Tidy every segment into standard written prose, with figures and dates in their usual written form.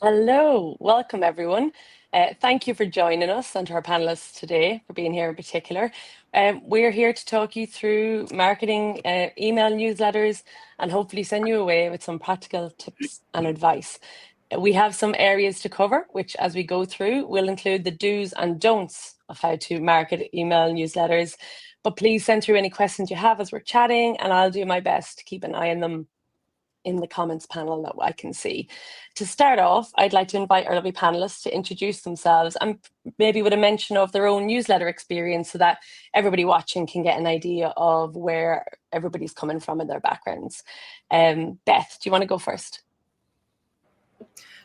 Hello, welcome everyone. Thank you for joining us and to our panelists today for being here in particular. We're here to talk you through marketing, email newsletters, and hopefully send you away with some practical tips and advice. We have some areas to cover, which as we go through will include the do's and don'ts of how to market email newsletters. But please send through any questions you have as we're chatting, and I'll do my best to keep an eye on them in the comments panel that I can see. To start off, I'd like to invite our lovely panelists to introduce themselves and maybe with a mention of their own newsletter experience so that everybody watching can get an idea of where everybody's coming from in their backgrounds. Beth, do you want to go first?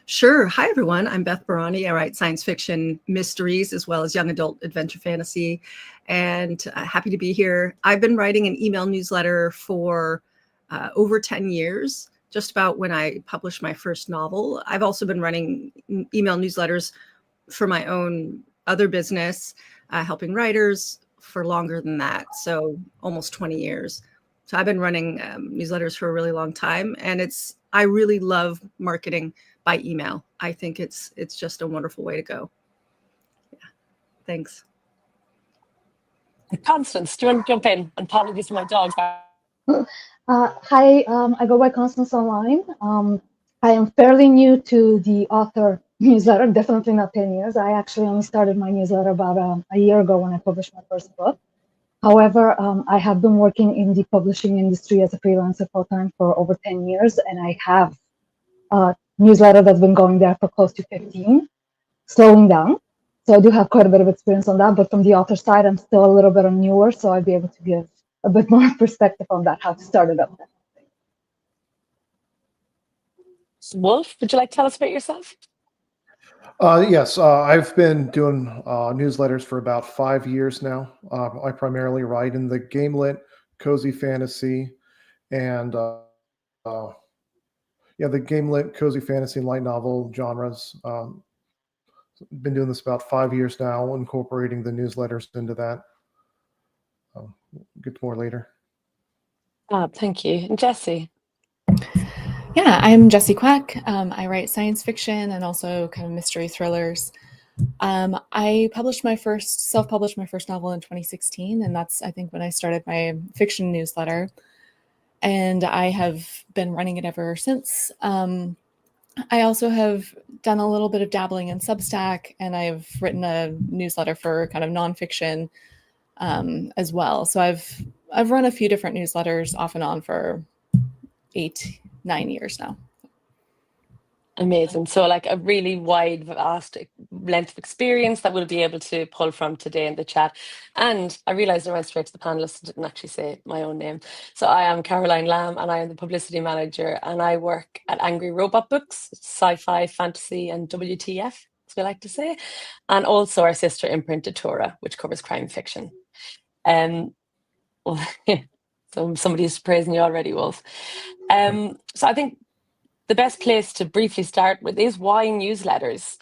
Sure. Hi, everyone. I'm Beth Barani. I write science fiction mysteries as well as young adult adventure fantasy, and happy to be here. I've been writing an email newsletter for over 10 years, just about when I published my first novel. I've also been running email newsletters for my own other business, helping writers for longer than that, so almost 20 years. So I've been running newsletters for a really long time, and I really love marketing by email. I think it's just a wonderful way to go. Yeah, thanks. Constance, do you want to jump in? And apologies for my dog. Hi, I go by Constance online. I am fairly new to the author newsletter, definitely not 10 years. I actually only started my newsletter about a year ago when I published my first book. However, I have been working in the publishing industry as a freelancer full-time for over 10 years, and I have a newsletter that's been going there for close to 15, slowing down. So I do have quite a bit of experience on that, but from the author side, I'm still a little bit newer, so I'd be able to give a bit more perspective on that, how to start it up. Wolf, would you like to tell us about yourself? Yes, I've been doing newsletters for about 5 years now. I primarily write in the gamelit, cozy fantasy, and the gamelit, cozy fantasy, and light novel genres. Been doing this about 5 years now, incorporating the newsletters into that. Get to more later. Thank you. And Jessie? Yeah, I'm Jessie Quack. I write science fiction and also kind of mystery thrillers. I self-published my first novel in 2016, and that's, I think, when I started my fiction newsletter. And I have been running it ever since. I also have done a little bit of dabbling in Substack, and I've written a newsletter for kind of nonfiction as well. So I've run a few different newsletters off and on for 8-9 years now. Amazing. So like a really wide, vast length of experience that we'll be able to pull from today in the chat. And I realized I went straight to the panelists and didn't actually say my own name. So I am Caroline Lamb, and I am the publicity manager, and I work at Angry Robot Books, Sci-Fi, Fantasy, and WTF, as we like to say. And also our sister imprint, Datura, which covers crime fiction. Well, so somebody's praising you already, Wolf. So I think the best place to briefly start with is why newsletters.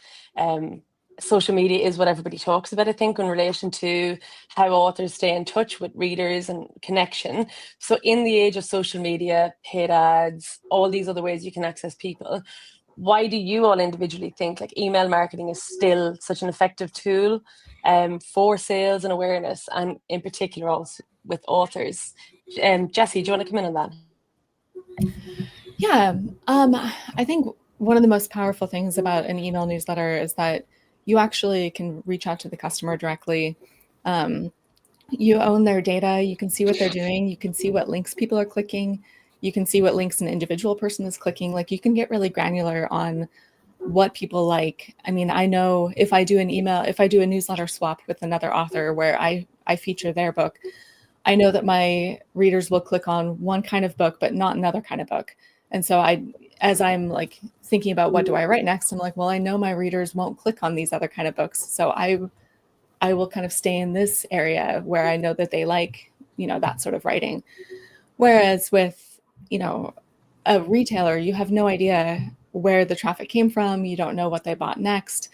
Social media is what everybody talks about, I think, in relation to how authors stay in touch with readers and connection. So in the age of social media, paid ads, all these other ways you can access people, why do you all individually think like email marketing is still such an effective tool for sales and awareness, and in particular also with authors? Jessie, do you want to come in on that? Yeah, I think one of the most powerful things about an email newsletter is that you actually can reach out to the customer directly. You own their data. You can see what they're doing. You can see what links people are clicking. You can see what links an individual person is clicking. Like, you can get really granular on what people like. I mean, I know if I do a newsletter swap with another author where I feature their book, I know that my readers will click on one kind of book, but not another kind of book. And so as I'm like thinking about what do I write next, I'm like, well, I know my readers won't click on these other kind of books. So I will kind of stay in this area where I know that they like, that sort of writing. Whereas with, a retailer, you have no idea where the traffic came from. You don't know what they bought next.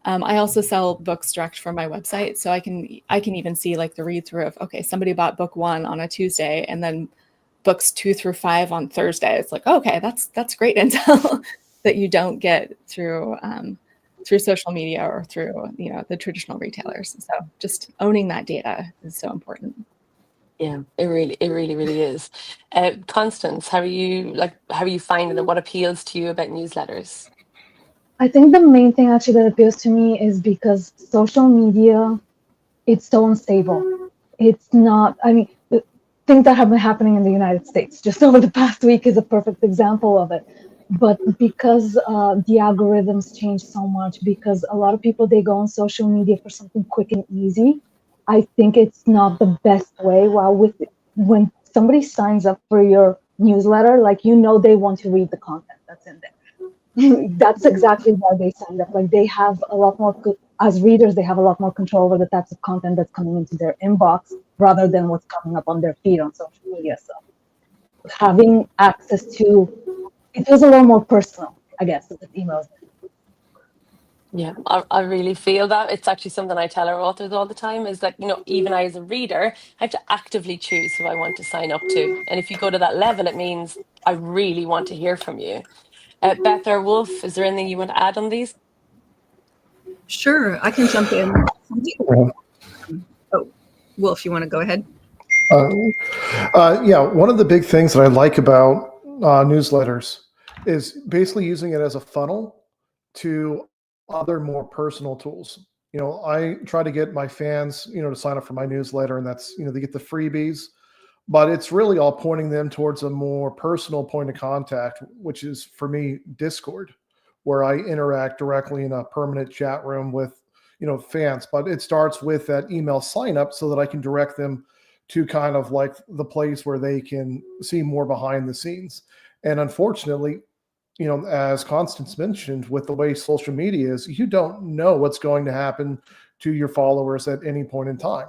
I also sell books direct from my website. So I can even see like the read through of, okay, somebody bought book 1 on a Tuesday and then books 2 through 5 on Thursday. It's like, okay, that's great intel. that you don't get through through social media or through the traditional retailers. So just owning that data is so important. Yeah, it really is. Constance, how are you finding it? What appeals to you about newsletters? I think the main thing actually that appeals to me is because social media, it's so unstable. It's not, I mean, the things that have been happening in the United States just over the past week is a perfect example of it. But because the algorithms change so much, because a lot of people, they go on social media for something quick and easy, I think it's not the best way. When somebody signs up for your newsletter, like, they want to read the content that's in there. That's exactly why they signed up. Like, they have a lot more, as readers, they have a lot more control over the types of content that's coming into their inbox rather than what's coming up on their feed on social media. So having access to it feels a little more personal, I guess, with emails. Yeah, I really feel that. It's actually something I tell our authors all the time is that, even I as a reader, I have to actively choose who I want to sign up to. And if you go to that level, it means I really want to hear from you. Beth or Wolf, is there anything you want to add on these? Sure, I can jump in. Oh, Wolf, you want to go ahead? Yeah, one of the big things that I like about newsletters is basically using it as a funnel to other more personal tools. I try to get my fans, to sign up for my newsletter, and that's, they get the freebies, but it's really all pointing them towards a more personal point of contact, which is for me, Discord, where I interact directly in a permanent chat room with, fans. But it starts with that email sign up so that I can direct them to kind of like the place where they can see more behind the scenes. And unfortunately, as Constance mentioned, with the way social media is, you don't know what's going to happen to your followers at any point in time.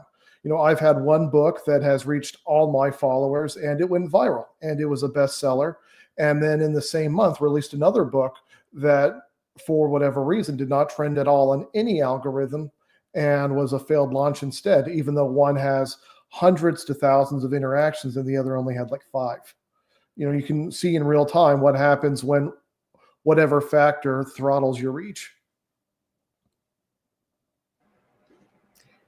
I've had one book that has reached all my followers and it went viral and it was a bestseller. And then in the same month, released another book that, for whatever reason, did not trend at all on any algorithm and was a failed launch instead, even though one has hundreds to thousands of interactions and the other only had like 5. You can see in real time what happens when whatever factor throttles your reach.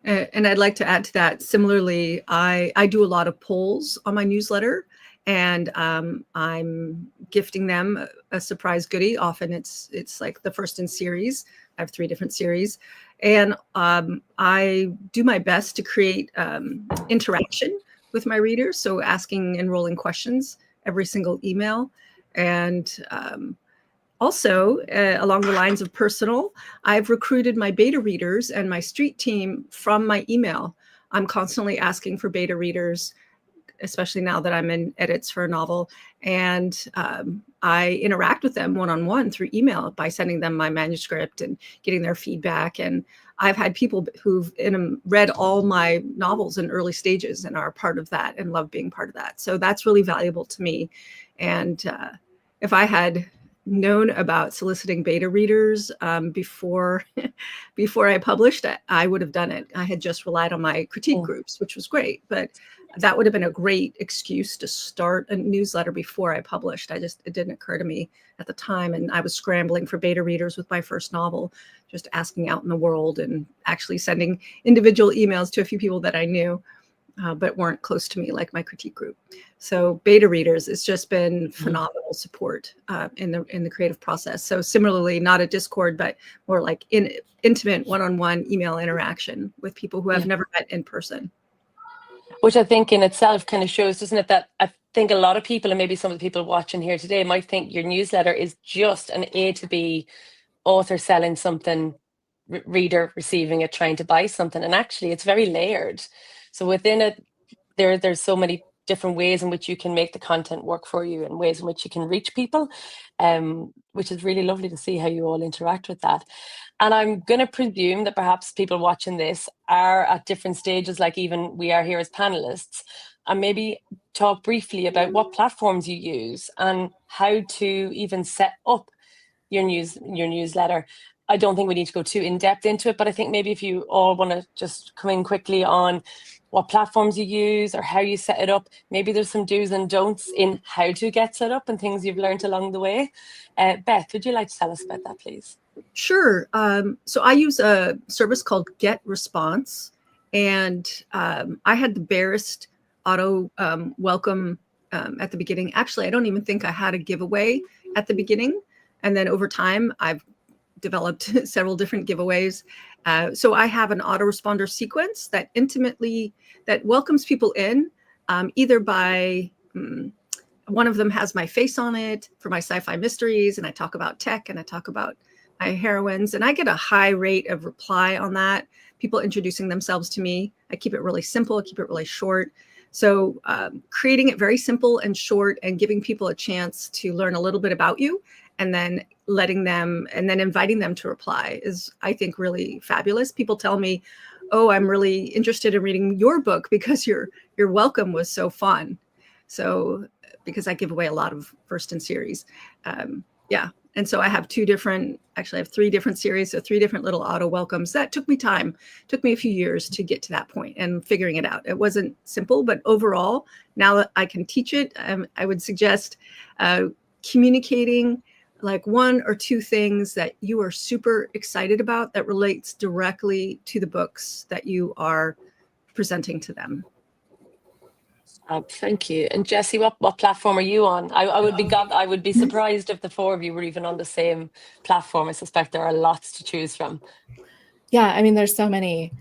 And I'd like to add to that. Similarly, I do a lot of polls on my newsletter, and I'm gifting them a surprise goodie. Often it's like the first in series. I have 3 different series, and I do my best to create interaction with my readers. So asking and rolling questions every single email, and also, along the lines of personal, I've recruited my beta readers and my street team from my email. I'm constantly asking for beta readers, especially now that I'm in edits for a novel. And I interact with them one-on-one through email by sending them my manuscript and getting their feedback. And I've had people who've read all my novels in early stages and are part of that and love being part of that. So that's really valuable to me. And if I had known about soliciting beta readers before I published, I would have done it. I had just relied on my critique groups, which was great, but that would have been a great excuse to start a newsletter before I published. It didn't occur to me at the time, and I was scrambling for beta readers with my first novel, just asking out in the world and actually sending individual emails to a few people that I knew, but weren't close to me, like my critique group. So beta readers, it's just been phenomenal support in the creative process. So similarly, not a Discord, but more like intimate one-on-one email interaction with people who have never met in person. Which I think in itself kind of shows, doesn't it, that I think a lot of people, and maybe some of the people watching here today, might think your newsletter is just an A to B, author selling something, reader receiving it, trying to buy something. And actually it's very layered. So within it, there's so many different ways in which you can make the content work for you and ways in which you can reach people, which is really lovely to see how you all interact with that. And I'm going to presume that perhaps people watching this are at different stages, like even we are here as panelists, and maybe talk briefly about what platforms you use and how to even set up your newsletter. I don't think we need to go too in depth into it, but I think maybe if you all want to just come in quickly on what platforms you use or how you set it up. Maybe there's some do's and don'ts in how to get set up and things you've learned along the way. Beth, would you like to tell us about that, please? Sure. So I use a service called Get Response, and I had the barest auto welcome at the beginning. Actually, I don't even think I had a giveaway at the beginning. And then over time, I've developed several different giveaways. So I have an autoresponder sequence that welcomes people in, either by one of them has my face on it for my sci-fi mysteries, and I talk about tech and I talk about my heroines, and I get a high rate of reply on that. People introducing themselves to me. I keep it really simple, I keep it really short. So creating it very simple and short and giving people a chance to learn a little bit about you, and then inviting them to reply is, I think, really fabulous. People tell me, oh, I'm really interested in reading your book because your welcome was so fun. So because I give away a lot of first in series. Yeah. And so I have I have 3 different series, so 3 different little auto welcomes. That took me a few years to get to that point and figuring it out. It wasn't simple, but overall, now that I can teach it, I would suggest communicating like 1 or 2 things that you are super excited about that relates directly to the books that you are presenting to them. Thank you. And Jessie, what platform are you on? I would be surprised if the 4 of you were even on the same platform. I suspect there are lots to choose from. Yeah, I mean, there's so many.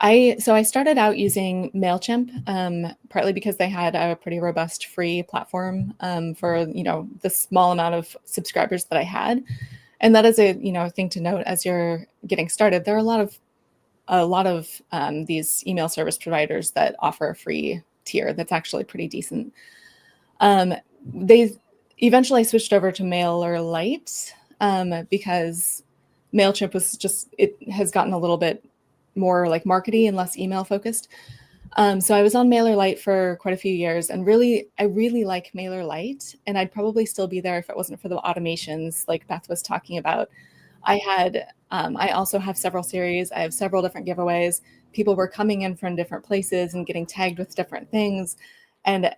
So I started out using MailChimp, partly because they had a pretty robust free platform for the small amount of subscribers that I had, and that is a thing to note as you're getting started. There are a lot of these email service providers that offer a free tier that's actually pretty decent. They eventually switched over to MailerLite because MailChimp it has gotten a little bit more like markety and less email focused. So I was on MailerLite for quite a few years, and I really like MailerLite, and I'd probably still be there if it wasn't for the automations like Beth was talking about. I also have several series. I have several different giveaways. People were coming in from different places and getting tagged with different things. And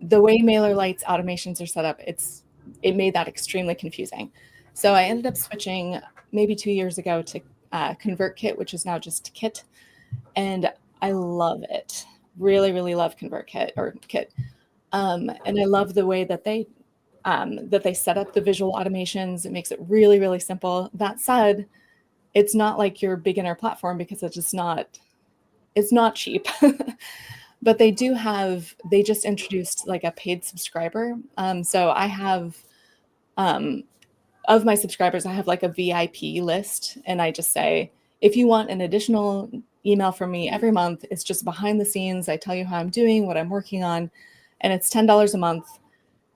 the way MailerLite's automations are set up, it made that extremely confusing. So I ended up switching maybe 2 years ago to ConvertKit, which is now just Kit. And I love it. Really, really love ConvertKit or Kit. And I love the way that they set up the visual automations. It makes it really, really simple. That said, it's not like your beginner platform because it's not cheap. But they just introduced like a paid subscriber. So I have, of my subscribers, I have like a VIP list, and I just say, if you want an additional email from me every month, it's just behind the scenes. I tell you how I'm doing, what I'm working on, and it's $10 a month.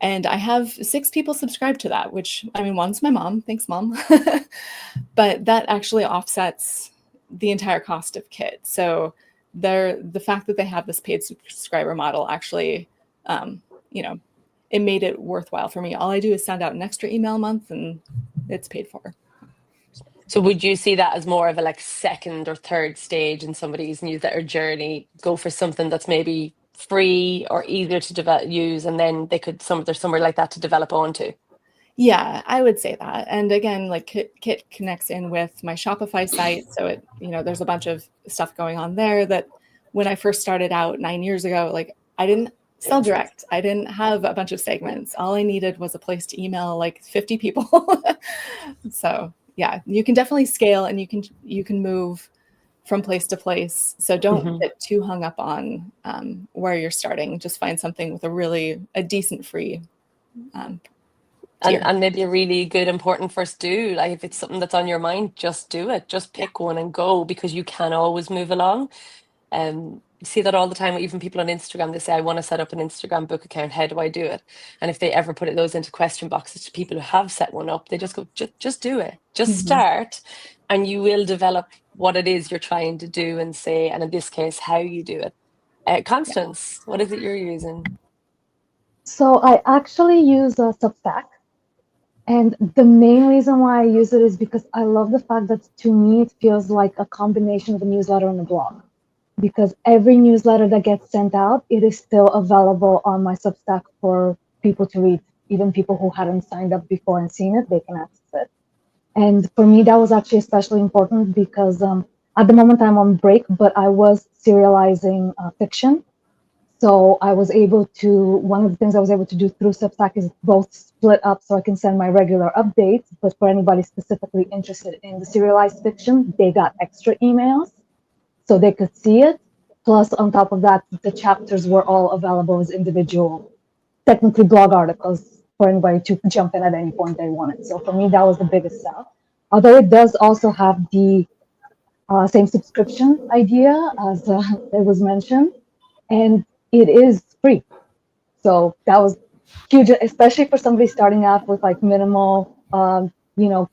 And I have 6 people subscribe to that, which, I mean, one's my mom. Thanks, Mom. But that actually offsets the entire cost of Kit. So the fact that they have this paid subscriber model actually, it made it worthwhile for me. All I do is send out an extra email a month, and it's paid for. So would you see that as more of a like second or third stage in somebody's newsletter journey? Go for something that's maybe free or easier to use, and then there's somewhere like that to develop onto. Yeah, I would say that. And again, like Kit connects in with my Shopify site, so there's a bunch of stuff going on there that when I first started out 9 years ago, like I didn't sell direct. I didn't have a bunch of segments. All I needed was a place to email like 50 people. So yeah, you can definitely scale, and you can move from place to place. So don't get too hung up on where you're starting. Just find something with a decent free and maybe a really good important first do. Like if it's something that's on your mind, just do it. Just pick one and go, because you can always move along. You see that all the time. Even people on Instagram, they say, I want to set up an Instagram book account. How do I do it? And if they ever put those into question boxes to people who have set one up, they just go, just do it. Just start, and you will develop what it is you're trying to do and say, and in this case, how you do it. Constance, what is it you're using? So I actually use a Substack. And the main reason why I use it is because I love the fact that, to me, it feels like a combination of a newsletter and a blog. because every newsletter that gets sent out, it is still available on my Substack for people to read. Even people who hadn't signed up before and seen it, they can access it. And for me, that was actually especially important because at the moment I'm on break, but I was serializing fiction. So I was able to, one of the things I was able to do through Substack is both split up so I can send my regular updates, but for anybody specifically interested in the serialized fiction, they got extra emails so they could see it. Plus, on top of that, the chapters were all available as individual, technically blog articles for anybody to jump in at any point they wanted. So for me, that was the biggest sell. Although it does also have the same subscription idea as it was mentioned, and it is free. So that was huge, especially for somebody starting out with like minimal, you know,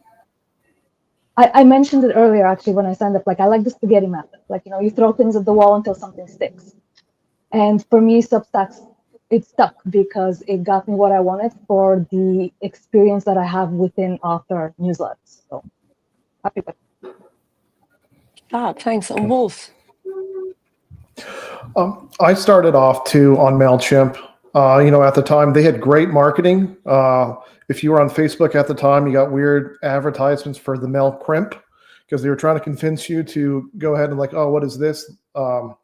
I mentioned it earlier actually when I signed up, like I like the spaghetti method. Like, you throw things at the wall until something sticks. And for me, Substacks, it stuck because it got me what I wanted for the experience that I have within author newsletters. So happy with it. Thanks. And Wolf? I started off too on MailChimp. At the time they had great marketing. If you were on Facebook at the time, you got weird advertisements for the mail crimp because they were trying to convince you to go ahead and like, oh, what is this? So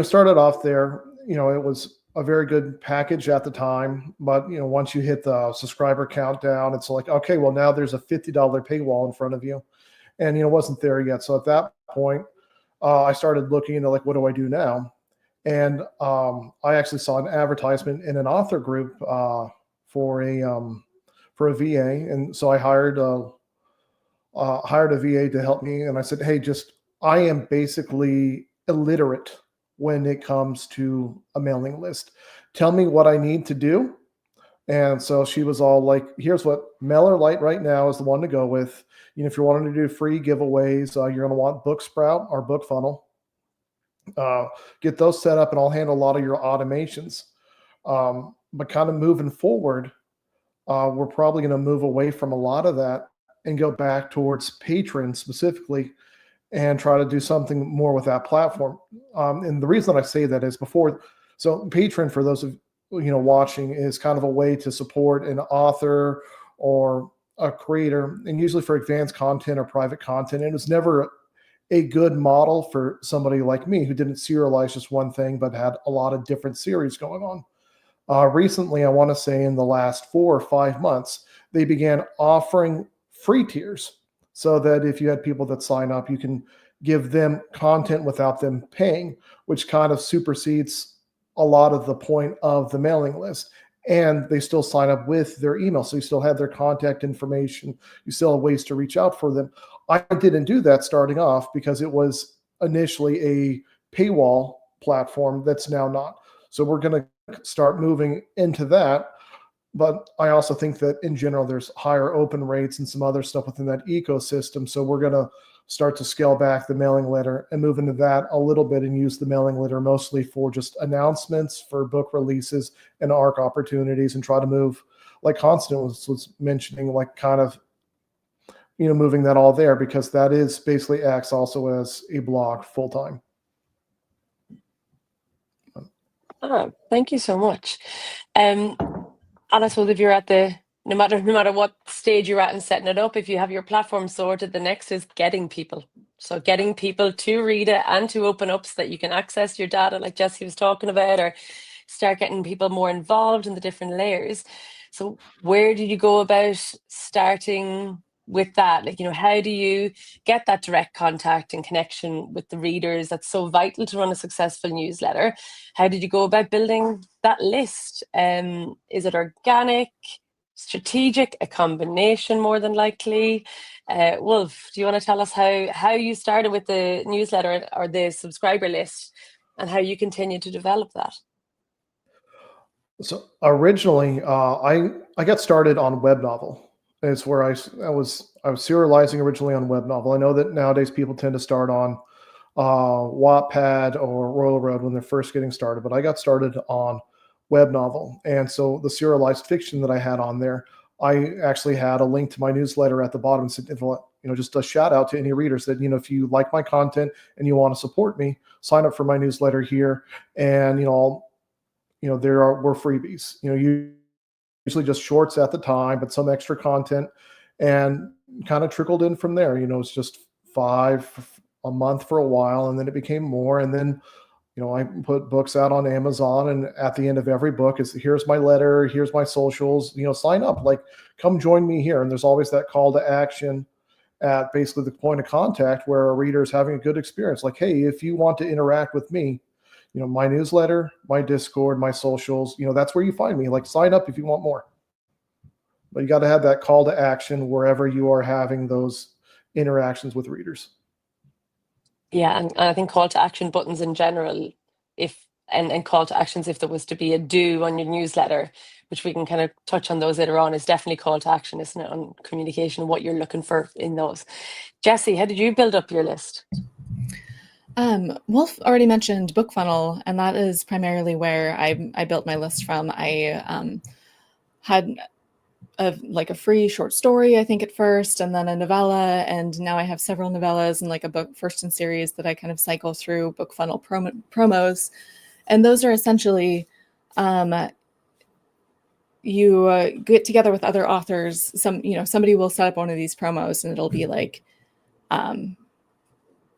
started off there. It was a very good package at the time, but once you hit the subscriber countdown, it's like, okay, well now there's a $50 paywall in front of you, and it wasn't there yet. So at that point, I started looking into like, what do I do now? And I actually saw an advertisement in an author group for a VA, and so I hired a VA to help me. And I said, hey, I am basically illiterate when it comes to a mailing list. Tell me what I need to do. And so she was all like, here's what MailerLite right now is the one to go with. If you're wanting to do free giveaways, you're going to want BookSprout or BookFunnel. Get those set up and I'll handle a lot of your automations. But kind of moving forward, we're probably going to move away from a lot of that and go back towards Patreon specifically and try to do something more with that platform. And the reason that I say that is so Patreon, for those of watching, is kind of a way to support an author or a creator, and usually for advanced content or private content. And it's never a good model for somebody like me who didn't serialize just one thing, but had a lot of different series going on. Recently, I want to say in the last 4 or 5 months, they began offering free tiers so that if you had people that sign up, you can give them content without them paying, which kind of supersedes a lot of the point of the mailing list. And they still sign up with their email. So you still have their contact information. You still have ways to reach out for them. I didn't do that starting off because it was initially a paywall platform that's now not. So we're going to start moving into that. But I also think that in general, there's higher open rates and some other stuff within that ecosystem. So we're going to start to scale back the mailing letter and move into that a little bit and use the mailing letter mostly for just announcements for book releases and ARC opportunities, and try to move, like Constant was mentioning, like kind of, moving that all there, because that is basically acts also as a blog full time. Thank you so much. And I suppose if you're at no matter what stage you're at in setting it up, if you have your platform sorted, the next is getting people. So getting people to read it and to open up so that you can access your data like Jesse was talking about, or start getting people more involved in the different layers. So where did you go about starting with that? Like, how do you get that direct contact and connection with the readers that's so vital to run a successful newsletter? How did you go about building that list? Is it organic, strategic, a combination more than likely? Wolf, do you want to tell us how you started with the newsletter or the subscriber list and how you continue to develop that? So originally, I got started on web novel. It's where I was serializing originally on web novel. I know that nowadays people tend to start on Wattpad or Royal Road when they're first getting started, but I got started on web novel. And so the serialized fiction that I had on there, I actually had a link to my newsletter at the bottom, and said, just a shout out to any readers that, if you like my content and you want to support me, sign up for my newsletter here. And, were freebies, usually just shorts at the time, but some extra content, and kind of trickled in from there. It's just $5 a month for a while, and then it became more. And then, I put books out on Amazon, and at the end of every book is, here's my letter, here's my socials, sign up, like, come join me here. And there's always that call to action at basically the point of contact where a reader is having a good experience. Like, hey, if you want to interact with me, my newsletter, my Discord, my socials, that's where you find me. Like, sign up if you want more. But you got to have that call to action wherever you are having those interactions with readers. Yeah, and I think call to action buttons in general, and call to actions, if there was to be a do on your newsletter, which we can kind of touch on those later on, is definitely call to action, isn't it, on communication, what you're looking for in those. Jessie, how did you build up your list? Wolf already mentioned BookFunnel, and that is primarily where I built my list from. I had a free short story, I think, at first, and then a novella, and now I have several novellas and like a book first in series that I kind of cycle through BookFunnel promos. And those are essentially, you get together with other authors. Somebody will set up one of these promos, and it'll be like,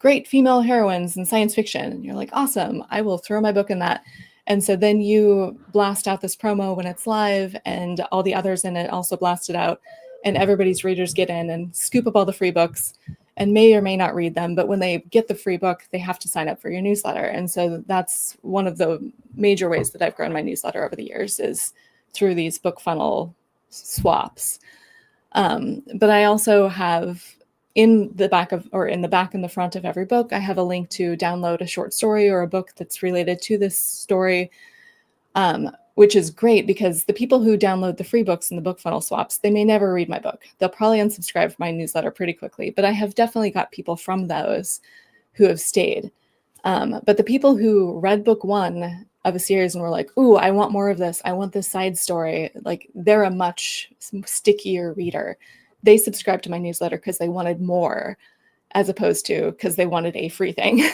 great female heroines in science fiction. And you're like, awesome, I will throw my book in that. And so then you blast out this promo when it's live, and all the others in it also blast it out, and everybody's readers get in and scoop up all the free books and may or may not read them. But when they get the free book, they have to sign up for your newsletter. And so that's one of the major ways that I've grown my newsletter over the years, is through these BookFunnel swaps. But I also have in the back and the front of every book, I have a link to download a short story or a book that's related to this story, which is great because the people who download the free books and the BookFunnel swaps, they may never read my book. They'll probably unsubscribe from my newsletter pretty quickly, but I have definitely got people from those who have stayed. But the people who read book one of a series and were like, ooh, I want more of this, I want this side story, like, they're a much stickier reader. They subscribed to my newsletter because they wanted more, as opposed to because they wanted a free thing.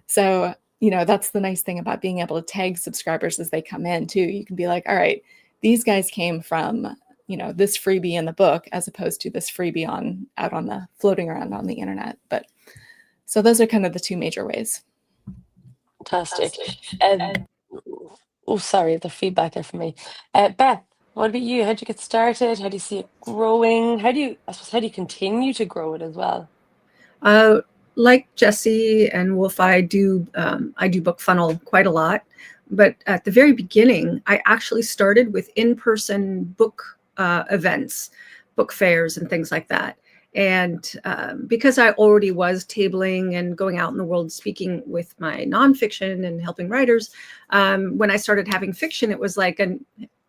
So, that's the nice thing about being able to tag subscribers as they come in too. You can be like, all right, these guys came from, this freebie in the book, as opposed to this freebie floating around on the internet. But so those are kind of the two major ways. Fantastic. Sorry, the feedback there for me. Beth, what about you? How did you get started? How do you see it growing? How do you continue to grow it as well? Like Jessie and Wolf, I do BookFunnel quite a lot. But at the very beginning, I actually started with in-person book events, book fairs, and things like that. And because I already was tabling and going out in the world speaking with my nonfiction and helping writers, when I started having fiction, it was like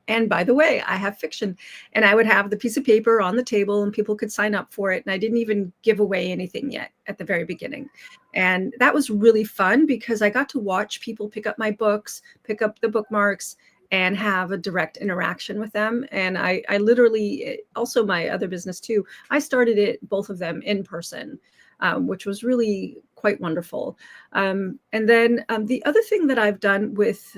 and by the way, I have fiction. And I would have the piece of paper on the table and people could sign up for it. And I didn't even give away anything yet at the very beginning. And that was really fun because I got to watch people pick up my books, pick up the bookmarks, and have a direct interaction with them. And I literally, also my other business too, I started both of them in person, which was really quite wonderful. And then the other thing that I've done with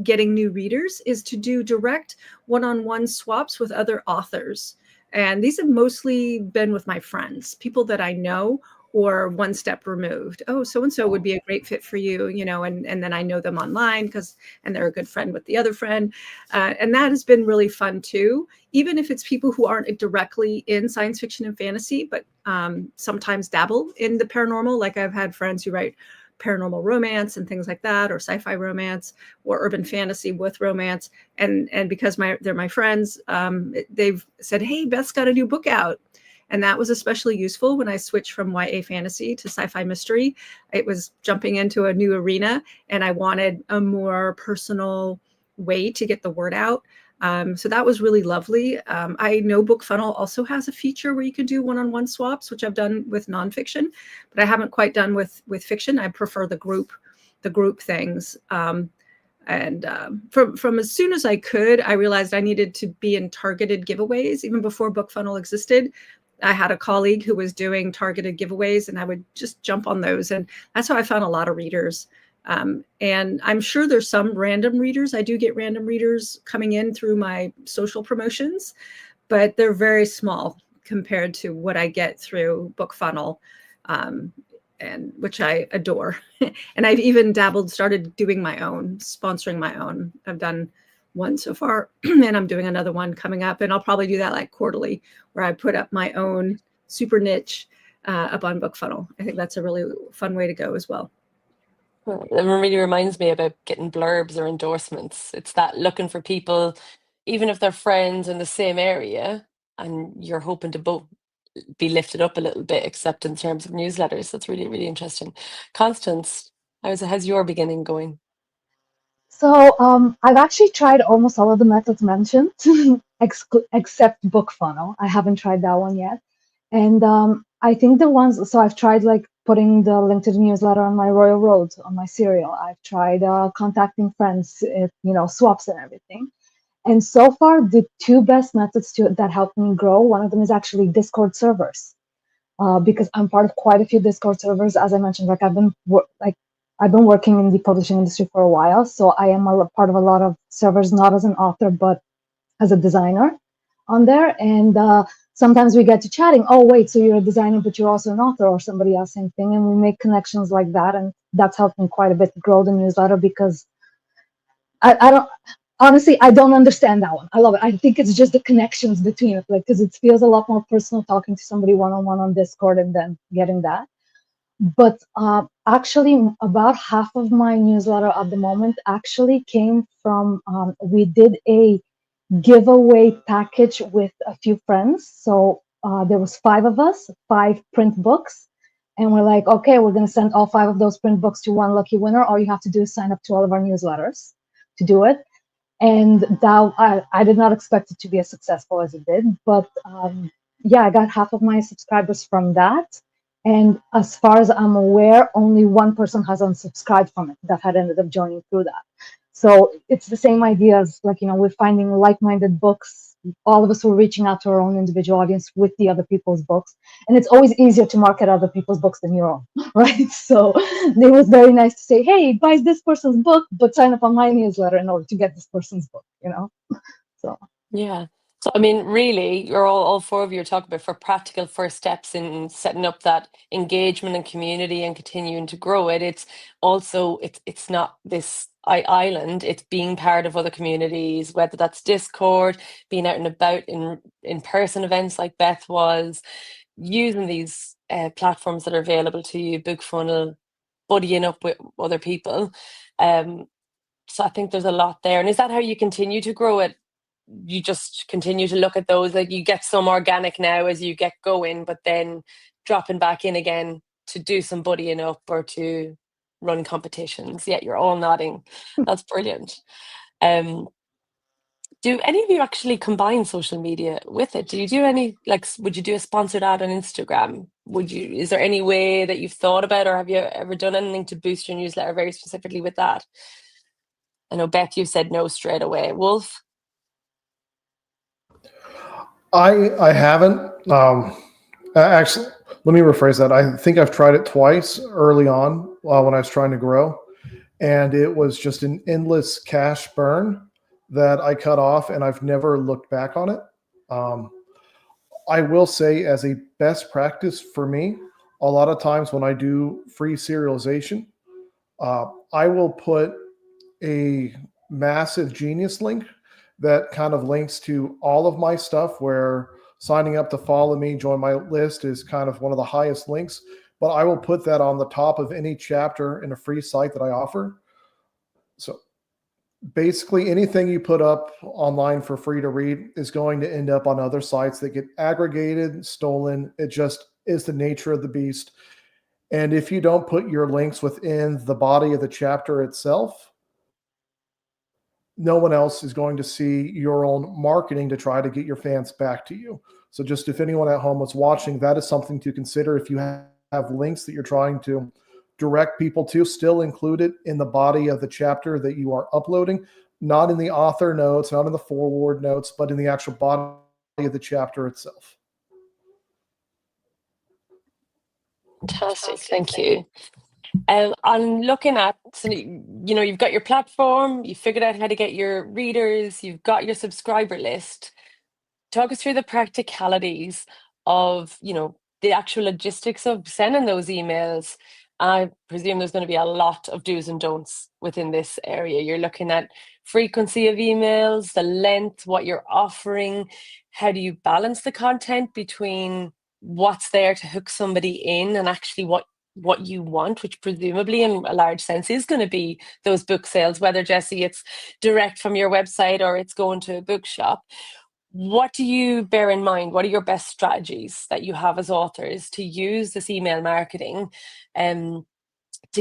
getting new readers is to do direct one-on-one swaps with other authors. And these have mostly been with my friends, people that I know or one step removed. Oh, so-and-so would be a great fit for you, and then I know them online and they're a good friend with the other friend. And that has been really fun too, even if it's people who aren't directly in science fiction and fantasy, but sometimes dabble in the paranormal. Like I've had friends who write paranormal romance and things like that, or sci-fi romance, or urban fantasy with romance. And because they're my friends, they've said, hey, Beth's got a new book out. And that was especially useful when I switched from YA fantasy to sci-fi mystery. It was jumping into a new arena, and I wanted a more personal way to get the word out. So that was really lovely. I know BookFunnel also has a feature where you can do one-on-one swaps, which I've done with nonfiction, but I haven't quite done with fiction. I prefer the group things. And from as soon as I could, I realized I needed to be in targeted giveaways. Even before BookFunnel existed, I had a colleague who was doing targeted giveaways, and I would just jump on those. And that's how I found a lot of readers. And I'm sure there's some random readers. I do get random readers coming in through my social promotions, but they're very small compared to what I get through BookFunnel, and which I adore. And I've even started doing my own, sponsoring my own. I've done one so far, and I'm doing another one coming up. And I'll probably do that like quarterly, where I put up my own super niche up on BookFunnel. I think that's a really fun way to go as well. It really reminds me about getting blurbs or endorsements. It's that looking for people, even if they're friends in the same area, and you're hoping to both be lifted up a little bit, except in terms of newsletters. That's really, really interesting. Constance, how's your beginning going? So I've actually tried almost all of the methods mentioned, except BookFunnel. I haven't tried that one yet. And I think the ones, so I've tried like putting the link to the newsletter on my Royal Road, on my serial. I've tried contacting friends, swaps and everything. And so far, the two best methods that helped me grow, one of them is actually Discord servers. Because I'm part of quite a few Discord servers. As I mentioned, like I've been working in the publishing industry for a while, so I am a part of a lot of servers, not as an author, but as a designer on there. And sometimes we get to chatting. Oh, wait, so you're a designer, but you're also an author, or somebody else, same thing. And we make connections like that. And that's helped me quite a bit grow the newsletter, because I don't, honestly, I don't understand that one. I love it. I think it's just the connections between it, like, because it feels a lot more personal talking to somebody one-on-one on Discord and then getting that. But actually, about half of my newsletter at the moment actually came from, we did a giveaway package with a few friends. So there was 5 of us, 5 print books. And we're like, okay, we're going to send all 5 of those print books to one lucky winner. All you have to do is sign up to all of our newsletters to do it. And that I did not expect it to be as successful as it did. But yeah, I got half of my subscribers from that. And as far as I'm aware, only one person has unsubscribed from it that had ended up joining through that. So it's the same idea as, like, we're finding like-minded books. All of us were reaching out to our own individual audience with the other people's books. And it's always easier to market other people's books than your own, right? So it was very nice to say, hey, buy this person's book, but sign up on my newsletter in order to get this person's book, So Yeah. So, I mean, really, you're all 4 of you are talking about for practical first steps in setting up that engagement and community and continuing to grow it. It's also, it's not this island, it's being part of other communities, whether that's Discord, being out and about in person events like Beth was, using these platforms that are available to you, BookFunnel, buddying up with other people. So I think there's a lot there. And is that how you continue to grow it? You just continue to look at those, like you get some organic now as you get going, but then dropping back in again to do some buddying up or to run competitions. Yeah, you're all nodding. That's brilliant. Do any of you actually combine social media with it? Do you do any, like, would you do a sponsored ad on Instagram? Is there any way that you've thought about, or have you ever done anything to boost your newsletter very specifically with that? I know, Beth, you said no straight away. Wolf? I haven't. Actually, let me rephrase that. I think I've tried it twice early on when I was trying to grow, and it was just an endless cash burn that I cut off, and I've never looked back on it. I will say, as a best practice for me, a lot of times when I do free serialization, I will put a massive Genius link that kind of links to all of my stuff, where signing up to follow me, join my list is kind of one of the highest links. But I will put that on the top of any chapter in a free site that I offer. So basically anything you put up online for free to read is going to end up on other sites that get aggregated, stolen. It just is the nature of the beast. And if you don't put your links within the body of the chapter itself, no one else is going to see your own marketing to try to get your fans back to you. So just if anyone at home was watching, that is something to consider. If you have links that you're trying to direct people to, still include it in the body of the chapter that you are uploading, not in the author notes, not in the forward notes, but in the actual body of the chapter itself. Fantastic, thank you. I'm looking at, so, you know, you've got your platform, you figured out how to get your readers, you've got your subscriber list. Talk us through the practicalities of, you know, the actual logistics of sending those emails. I presume there's going to be a lot of do's and don'ts within this area. You're looking at frequency of emails, the length, what you're offering. How do you balance the content between what's there to hook somebody in and actually what you want, which presumably in a large sense is going to be those book sales, whether, Jesse, it's direct from your website or it's going to a bookshop. What do you bear in mind? What are your best strategies that you have as authors to use this email marketing to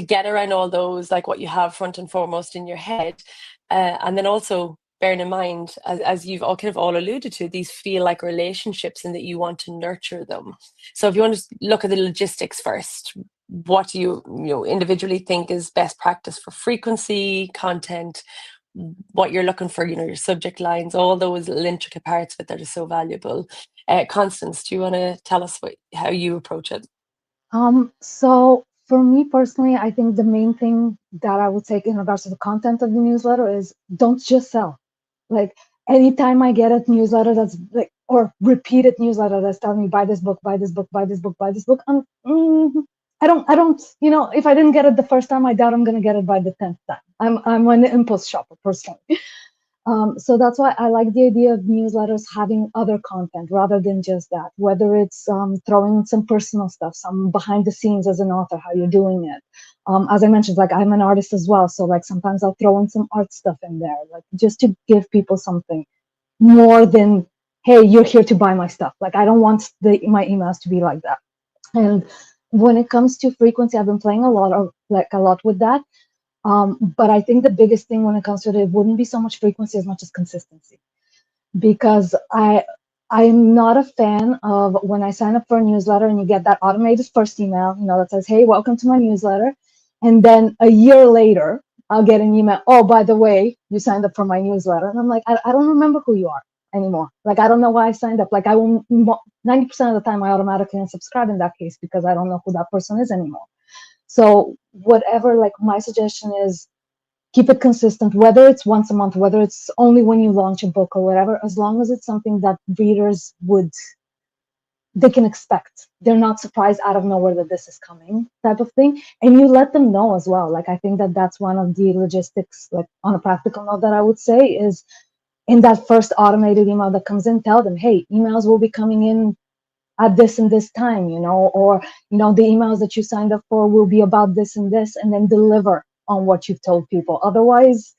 get around all those, like what you have front and foremost in your head? And then also bearing in mind, as you've all kind of all alluded to, these feel like relationships and that you want to nurture them. So if you want to look at the logistics first, what do you individually think is best practice for frequency, content, what you're looking for, your subject lines, all those little intricate parts of it that are so valuable. Constance, do you want to tell us how you approach it? So for me personally, I think the main thing that I would say in regards to the content of the newsletter is don't just sell. Like anytime I get a newsletter that's like, or repeated newsletter that's telling me buy this book, buy this book, buy this book, buy this book, I don't, if I didn't get it the first time, I doubt I'm going to get it by the 10th time. I'm an impulse shopper personally. So that's why I like the idea of newsletters having other content rather than just that, whether it's throwing some personal stuff, some behind the scenes as an author, how you're doing it. As I mentioned, like I'm an artist as well. So like sometimes I'll throw in some art stuff in there, like just to give people something more than, hey, you're here to buy my stuff. Like I don't want my emails to be like that. And when it comes to frequency, I've been playing a lot with that. But I think the biggest thing when it comes to it wouldn't be so much frequency as much as consistency, because I'm not a fan of when I sign up for a newsletter and you get that automated first email, that says, hey, welcome to my newsletter. And then a year later, I'll get an email, oh, by the way, you signed up for my newsletter. And I'm like, I don't remember who you are anymore. Like, I don't know why I signed up. Like, 90% of the time I automatically unsubscribe in that case because I don't know who that person is anymore. So whatever, like my suggestion is keep it consistent, whether it's once a month, whether it's only when you launch a book or whatever, as long as it's something that readers they can expect. They're not surprised out of nowhere that this is coming type of thing. And you let them know as well. Like, I think that that's one of the logistics, like on a practical note that I would say is in that first automated email that comes in, tell them, hey, emails will be coming in at this and this time, or, the emails that you signed up for will be about this and this, and then deliver on what you've told people. Otherwise,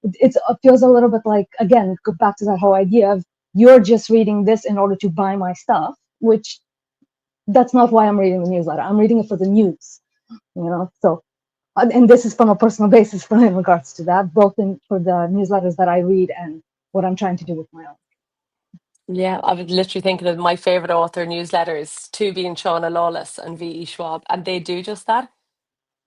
it feels a little bit like, again, go back to that whole idea of you're just reading this in order to buy my stuff, which that's not why I'm reading the newsletter. I'm reading it for the news, so, and this is from a personal basis in regards to that, both for the newsletters that I read and what I'm trying to do with my own. Yeah, I was literally thinking of my favorite author newsletters, two being Shauna Lawless and V.E. Schwab, and they do just that.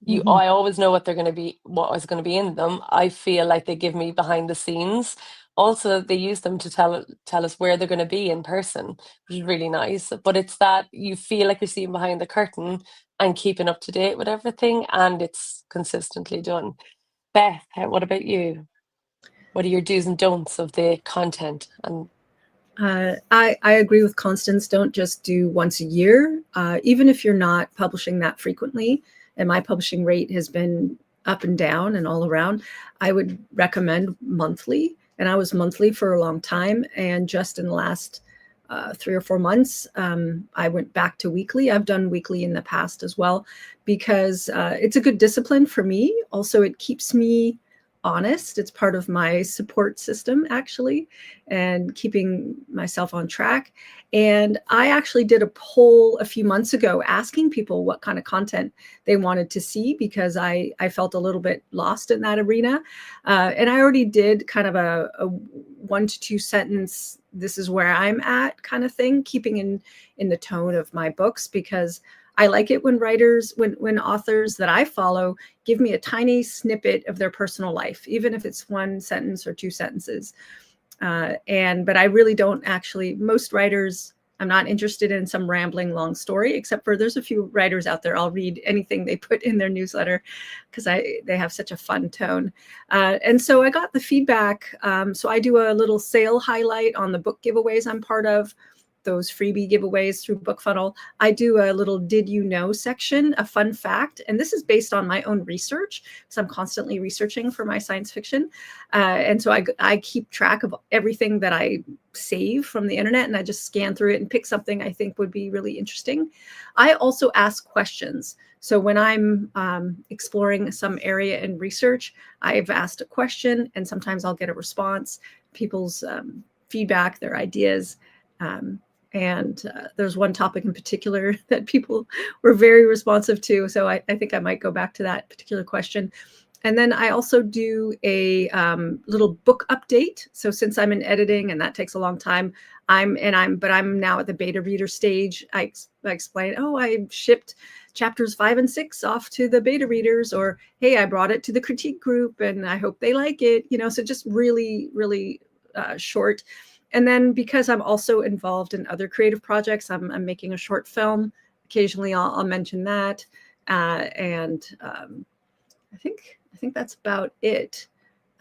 I always know what is going to be in them. I feel like they give me behind the scenes. Also, they use them to tell us where they're going to be in person, which is really nice. But it's that you feel like you're seeing behind the curtain and keeping up to date with everything, and it's consistently done. Beth, what about you? What are your do's and don'ts of the content? And I agree with Constance. Don't just do once a year, even if you're not publishing that frequently. And my publishing rate has been up and down and all around. I would recommend monthly. And I was monthly for a long time. And just in the last 3 or 4 months, I went back to weekly. I've done weekly in the past as well, because it's a good discipline for me. Also, it keeps me honest. It's part of my support system, actually, and keeping myself on track. And I actually did a poll a few months ago asking people what kind of content they wanted to see, because I felt a little bit lost in that arena. And I already did kind of a 1 to 2 sentence, this is where I'm at kind of thing, keeping in the tone of my books, because I like it when writers, when authors that I follow give me a tiny snippet of their personal life, even if it's 1 sentence or 2 sentences. But I really don't actually, most writers, I'm not interested in some rambling long story, except for there's a few writers out there. I'll read anything they put in their newsletter because they have such a fun tone. And so I got the feedback. So I do a little sale highlight on the book giveaways I'm part of, those freebie giveaways through BookFunnel. I do a little did you know section, a fun fact. And this is based on my own research, because I'm constantly researching for my science fiction. And so I keep track of everything that I save from the internet, and I just scan through it and pick something I think would be really interesting. I also ask questions. So when I'm exploring some area in research, I've asked a question, and sometimes I'll get a response, people's feedback, their ideas. And there's one topic in particular that people were very responsive to. So I think I might go back to that particular question. And then I also do a little book update. So since I'm in editing and that takes a long time, I'm now at the beta reader stage. I explain, oh, I shipped chapters 5 and 6 off to the beta readers, or, hey, I brought it to the critique group and I hope they like it. So just really, really short. And then because I'm also involved in other creative projects, I'm making a short film. Occasionally I'll mention that. I think that's about it.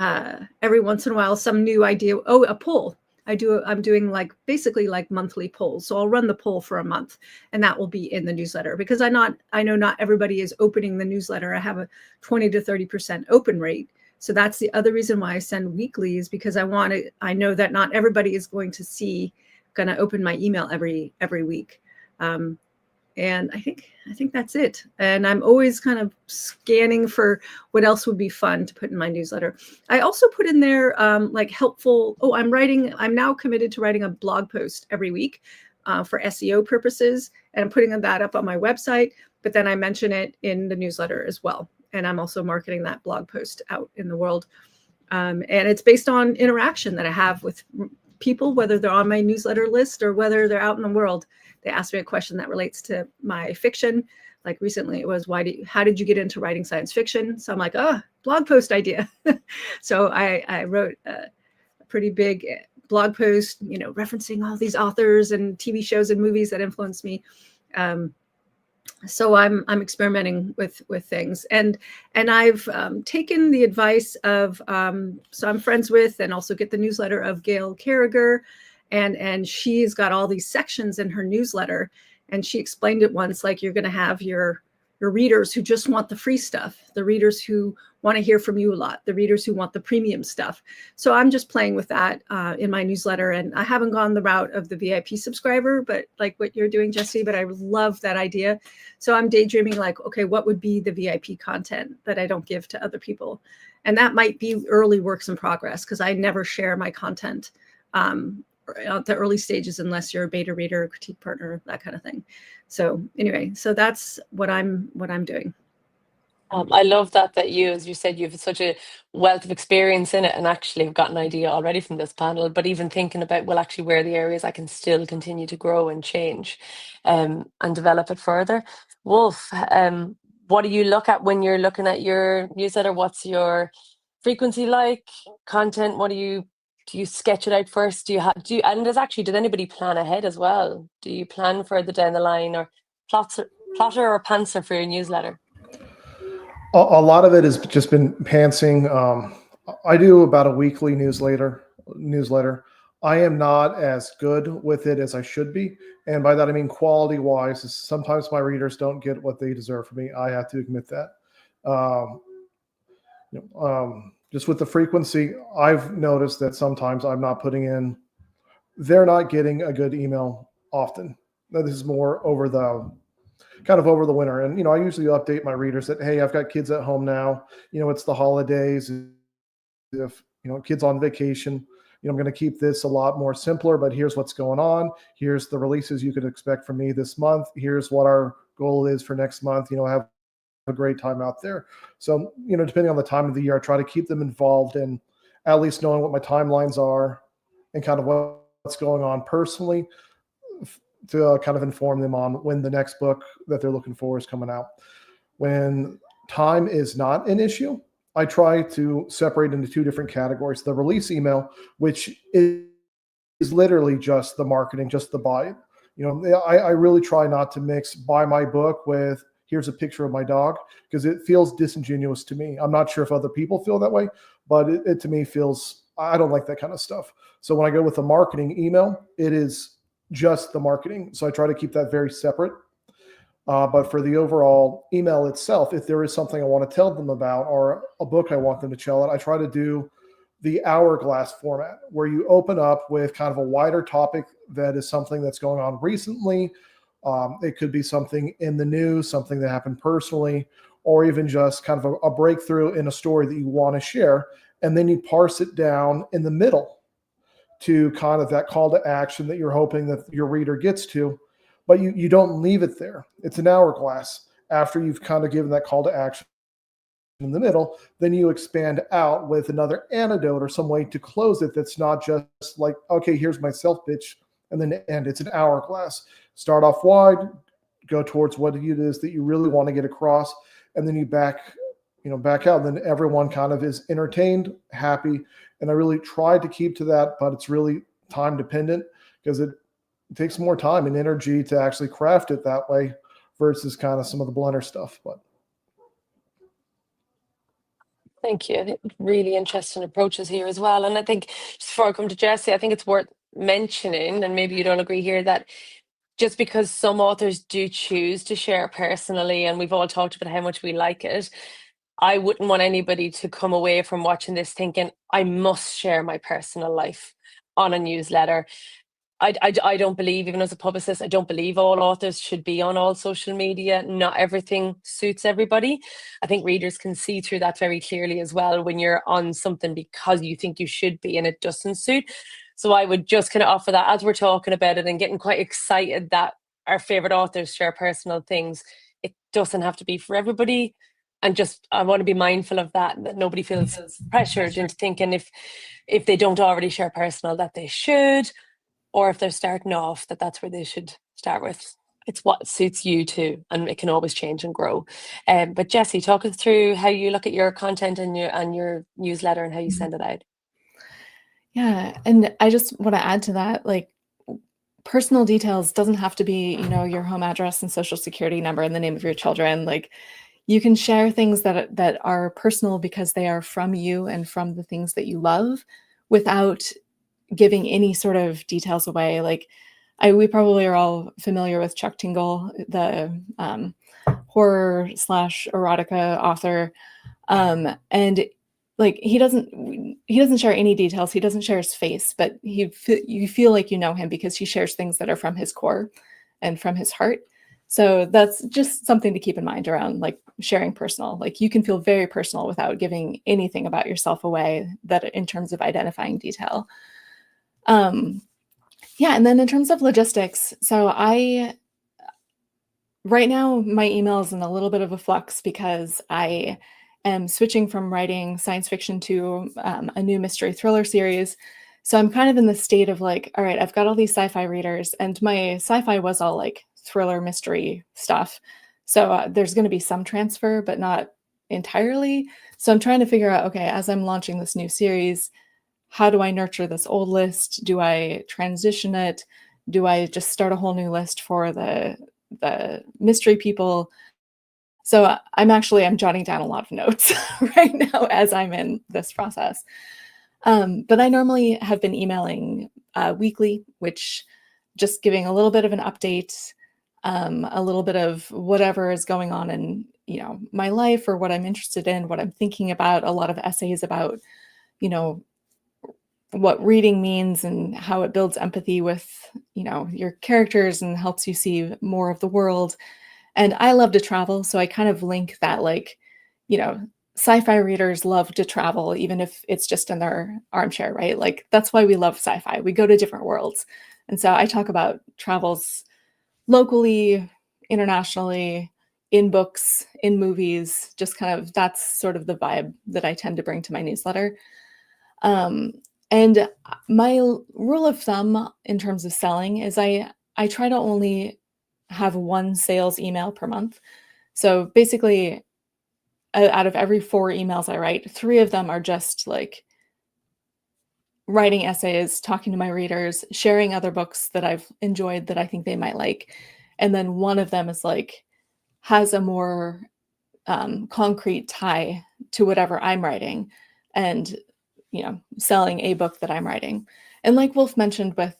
Every once in a while, some new idea. Oh, a poll. I'm doing basically monthly polls. So I'll run the poll for a month, and that will be in the newsletter, because I know not everybody is opening the newsletter. I have a 20 to 30% open rate. So that's the other reason why I send weekly, is because I know that not everybody is going to open my email every week. And I think that's it. And I'm always kind of scanning for what else would be fun to put in my newsletter. I also put in there helpful. Oh, I'm now committed to writing a blog post every week for SEO purposes. And I'm putting that up on my website, but then I mention it in the newsletter as well. And I'm also marketing that blog post out in the world. And it's based on interaction that I have with people, whether they're on my newsletter list or whether they're out in the world. They asked me a question that relates to my fiction. Like recently it was, how did you get into writing science fiction? So I'm like, blog post idea. So I wrote a pretty big blog post, referencing all these authors and TV shows and movies that influenced me. So I'm experimenting with things, and I've taken the advice of so I'm friends with and also get the newsletter of Gail Carriger, and she's got all these sections in her newsletter, and she explained it once, like, you're going to have your readers who just want the free stuff, the readers who want to hear from you a lot, the readers who want the premium stuff. So I'm just playing with that in my newsletter, and I haven't gone the route of the VIP subscriber, but like what you're doing, Jesse, but I love that idea. So I'm daydreaming, okay, what would be the VIP content that I don't give to other people? And that might be early works in progress, because I never share my content at the early stages unless you're a beta reader, a critique partner, that kind of thing. So anyway, so that's what I'm doing. I love that you, as you said, you have such a wealth of experience in it, and actually have got an idea already from this panel, but even thinking about, well, actually where are the areas I can still continue to grow and change and develop it further. Wolf, what do you look at when you're looking at your newsletter? What's your frequency like? Content, do you sketch it out first? did anybody plan ahead as well? Do you plan further down the line, or plotter or pantser for your newsletter? A lot of it has just been pantsing. I do about a weekly newsletter. I am not as good with it as I should be. And by that, I mean quality-wise. Sometimes my readers don't get what they deserve from me. I have to admit that. Just with the frequency, I've noticed that sometimes I'm not they're not getting a good email often. Now, this is more over the winter. And, I usually update my readers that, hey, I've got kids at home now. It's the holidays. If, kids on vacation, I'm going to keep this a lot more simpler, but here's what's going on. Here's the releases you could expect from me this month. Here's what our goal is for next month. Have a great time out there. So, depending on the time of the year, I try to keep them involved in at least knowing what my timelines are and kind of what's going on personally. to kind of inform them on when the next book that they're looking for is coming out. When time is not an issue, I try to separate into two different categories. The release email, which is literally just the marketing, just the buy. I really try not to mix buy my book with here's a picture of my dog, because it feels disingenuous to me. I'm not sure if other people feel that way, but it to me feels, I don't like that kind of stuff. So when I go with the marketing email, it is just the marketing. So I try to keep that very separate. But for the overall email itself, if there is something I want to tell them about or a book I want them to chill out, I try to do the hourglass format, where you open up with kind of a wider topic that is something that's going on recently. It could be something in the news, something that happened personally, or even just kind of a breakthrough in a story that you want to share. And then you parse it down in the middle to kind of that call to action that you're hoping that your reader gets to. But you don't leave it there. It's an hourglass. After you've kind of given that call to action in the middle, then you expand out with another anecdote or some way to close it that's not just like, okay, here's my self pitch, and then end. It's an hourglass. Start off wide, go towards what it is that you really want to get across, and then you back out. Then everyone kind of is entertained, happy. And I really tried to keep to that, but it's really time dependent, because it takes more time and energy to actually craft it that way versus kind of some of the blunter stuff. But Thank you. I think really interesting approaches here as well. And I think, just before I come to Jesse, I think it's worth mentioning, and maybe you don't agree here, that just because some authors do choose to share personally, and we've all talked about how much we like it, I wouldn't want anybody to come away from watching this thinking, I must share my personal life on a newsletter. I don't believe, even as a publicist, I don't believe all authors should be on all social media. Not everything suits everybody. I think readers can see through that very clearly as well when you're on something because you think you should be and it doesn't suit. So I would just kind of offer that as we're talking about it and getting quite excited that our favorite authors share personal things. It doesn't have to be for everybody. And just, I want to be mindful of that nobody feels pressured into thinking if they don't already share personal that they should, or if they're starting off, that's where they should start with. It's what suits you too, and it can always change and grow. But Jesse, talk us through how you look at your content and your newsletter and how you send it out. Yeah, and I just want to add to that, like, personal details doesn't have to be, your home address and social security number and the name of your children. Like, you can share things that are personal because they are from you and from the things that you love, without giving any sort of details away. Like, we probably are all familiar with Chuck Tingle, the horror / erotica author, and like he doesn't share any details. He doesn't share his face, but you feel like you know him because he shares things that are from his core and from his heart. So that's just something to keep in mind around, like, sharing personal. Like, you can feel very personal without giving anything about yourself away, that in terms of identifying detail. Yeah, and then in terms of logistics, so right now my email is in a little bit of a flux because I am switching from writing science fiction to a new mystery thriller series. So I'm kind of in the state of like, all right, I've got all these sci-fi readers, and my sci-fi was all like thriller mystery stuff. So there's going to be some transfer, but not entirely. So I'm trying to figure out, okay, as I'm launching this new series, how do I nurture this old list? Do I transition it? Do I just start a whole new list for the mystery people? So I'm jotting down a lot of notes right now as I'm in this process. But I normally have been emailing weekly, which just giving a little bit of an update, a little bit of whatever is going on in, my life, or what I'm interested in, what I'm thinking about, a lot of essays about, what reading means and how it builds empathy with, your characters and helps you see more of the world. And I love to travel, so I kind of link that, like, sci-fi readers love to travel, even if it's just in their armchair, right? Like, that's why we love sci-fi. We go to different worlds. And so I talk about travels locally, internationally, in books, in movies, just kind of, that's sort of the vibe that I tend to bring to my newsletter. And my rule of thumb in terms of selling is I I try to only have one sales email per month. So basically, out of every 4 emails I write, 3 of them are just like writing essays, talking to my readers, sharing other books that I've enjoyed that I think they might like. And then one of them is like, has a more concrete tie to whatever I'm writing and, you know, selling a book that I'm writing. And like Wolf mentioned with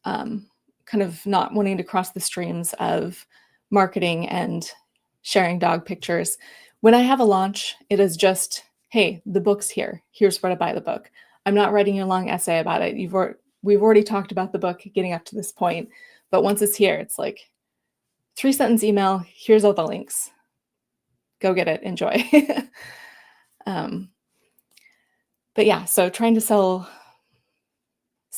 kind of not wanting to cross the streams of marketing and sharing dog pictures, when I have a launch, it is just, hey, the book's here. Here's where to buy the book. I'm not writing a long essay about it. We've already talked about the book getting up to this point, but once it's here, it's like 3-sentence email. Here's all the links. Go get it. Enjoy. But yeah, so trying to sell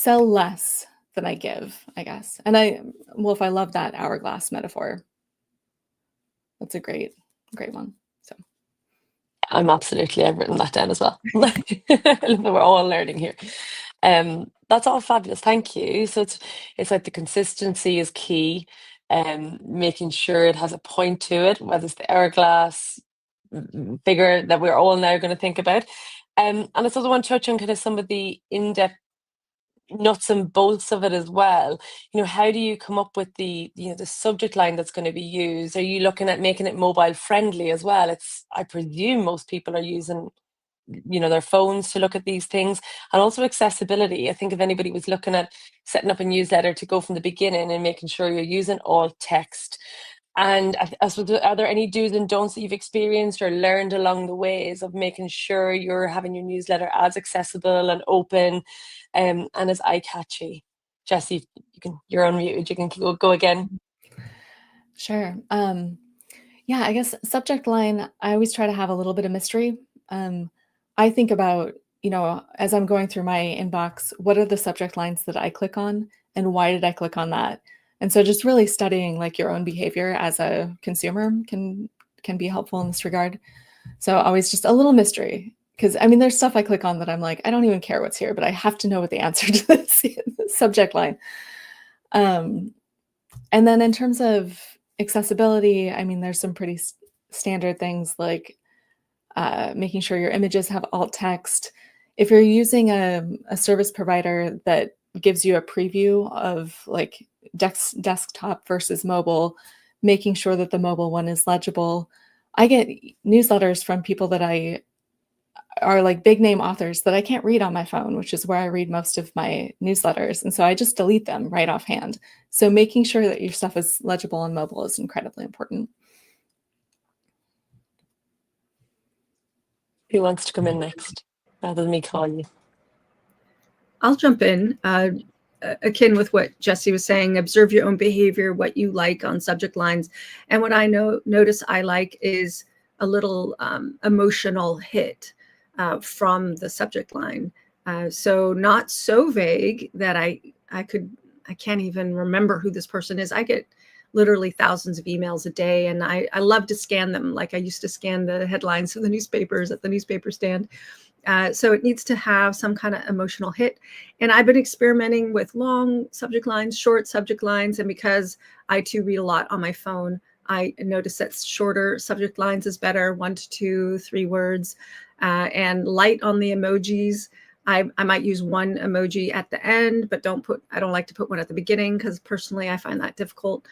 less than I give, I guess. And Wolf, I love that hourglass metaphor. That's a great one. So I'm absolutely, I've written that down as well. We're all learning here. That's all fabulous. Thank you. So it's like the consistency is key, making sure it has a point to it, whether it's the hourglass figure that we're all now going to think about. And I sort of want to touch on kind of some of the in-depth nuts and bolts of it as well. You know, how do you come up with the subject line that's going to be used? Are you looking at making it mobile friendly as well? I presume most people are using, you know, their phones to look at these things, and also accessibility. I think if anybody was looking at setting up a newsletter, to go from the beginning and making sure you're using alt text. And I suppose, are there any do's and don'ts that you've experienced or learned along the ways of making sure you're having your newsletter as accessible and open, and as eye-catchy? Jessie, you're unmuted. You can go again. Sure. Yeah, I guess subject line, I always try to have a little bit of mystery. I think about, you know, as I'm going through my inbox, what are the subject lines that I click on and why did I click on that? And so just really studying like your own behavior as a consumer can be helpful in this regard. So always just a little mystery, because I mean, there's stuff I click on that I'm like, I don't even care what's here, but I have to know what the answer to this subject line. And then in terms of accessibility, I mean, there's some pretty standard things like making sure your images have alt text. If you're using a service provider that gives you a preview of like desktop versus mobile, making sure that the mobile one is legible. I get newsletters from people that are like big name authors that I can't read on my phone, which is where I read most of my newsletters. And so I just delete them right offhand. So making sure that your stuff is legible on mobile is incredibly important. Who wants to come in next rather than me call you? I'll jump in. Akin with what Jessie was saying, observe your own behavior, what you like on subject lines. And what I notice I like is a little emotional hit from the subject line. So not so vague that I can't even remember who this person is. I get literally thousands of emails a day, and I love to scan them like I used to scan the headlines of the newspapers at the newspaper stand. So it needs to have some kind of emotional hit. And I've been experimenting with long subject lines, short subject lines. And because I too read a lot on my phone, I notice that shorter subject lines is better, 1 to 2, 3 words, and light on the emojis. I might use one emoji at the end, but I don't like to put one at the beginning because personally I find that difficult.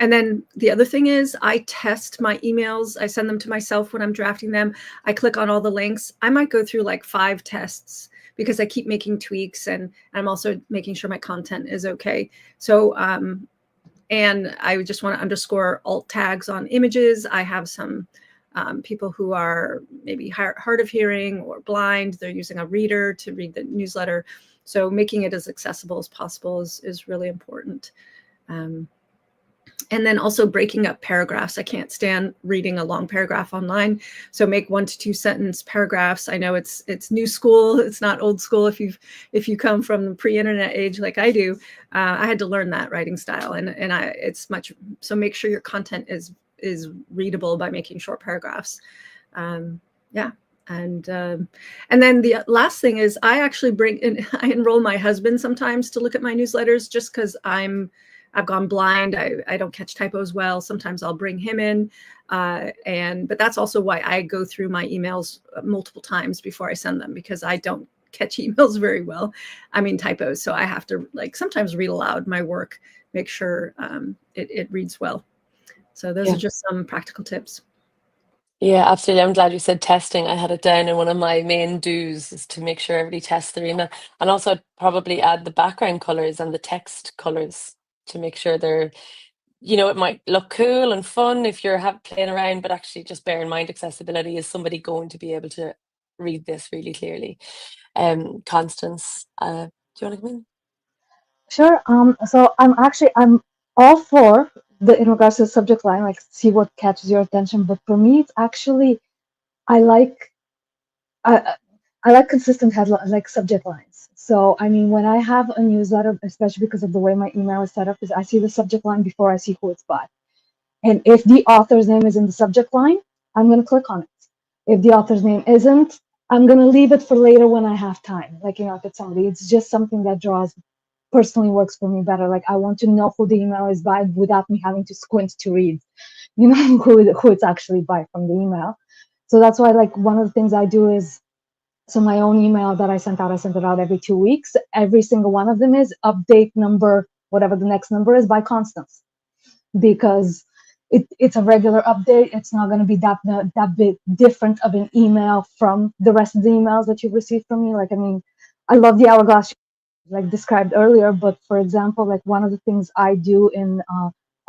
And then the other thing is I test my emails. I send them to myself when I'm drafting them. I click on all the links. I might go through like 5 tests because I keep making tweaks, and I'm also making sure my content is okay. So, and I just want to underscore alt tags on images. I have some people who are maybe hard of hearing or blind. They're using a reader to read the newsletter. So making it as accessible as possible is really important. And then also breaking up paragraphs. I can't stand reading a long paragraph online. So make 1 to 2 sentence paragraphs. I know it's new school. It's not old school. If you come from the pre-internet age like I do, I had to learn that writing style. So make sure your content is readable by making short paragraphs. And then the last thing is I actually I enroll my husband sometimes to look at my newsletters, just because I've gone blind. I don't catch typos well. Sometimes I'll bring him in. But that's also why I go through my emails multiple times before I send them, because I don't catch emails very well. I mean, typos. So I have to sometimes read aloud my work, make sure it reads well. So those are just some practical tips. Yeah, absolutely. I'm glad you said testing. I had it down in one of my main do's, is to make sure everybody tests their email. And also I'd probably add the background colors and the text colors to make sure they're, it might look cool and fun if you're playing around, but actually just bear in mind accessibility. Is somebody going to be able to read this really clearly? Constance, do you want to come in? Sure. So I'm all for in regards to the subject line, like see what catches your attention. But for me, it's actually I like I like consistent like subject lines. So I mean, when I have a newsletter, especially because of the way my email is set up, is I see the subject line before I see who it's by. And if the author's name is in the subject line, I'm going to click on it. If the author's name isn't, I'm going to leave it for later when I have time. Like, if it's somebody, it's just something that personally works for me better. Like, I want to know who the email is by without me having to squint to read, who it's actually by from the email. So that's why, like, one of the things I do is, so my own email that I sent it out every 2 weeks. Every single one of them is update number, whatever the next number is, by Constance, because it's a regular update. It's not going to be that bit different of an email from the rest of the emails that you've received from me. Like, I mean, I love the hourglass like described earlier, but for example, like one of the things I do in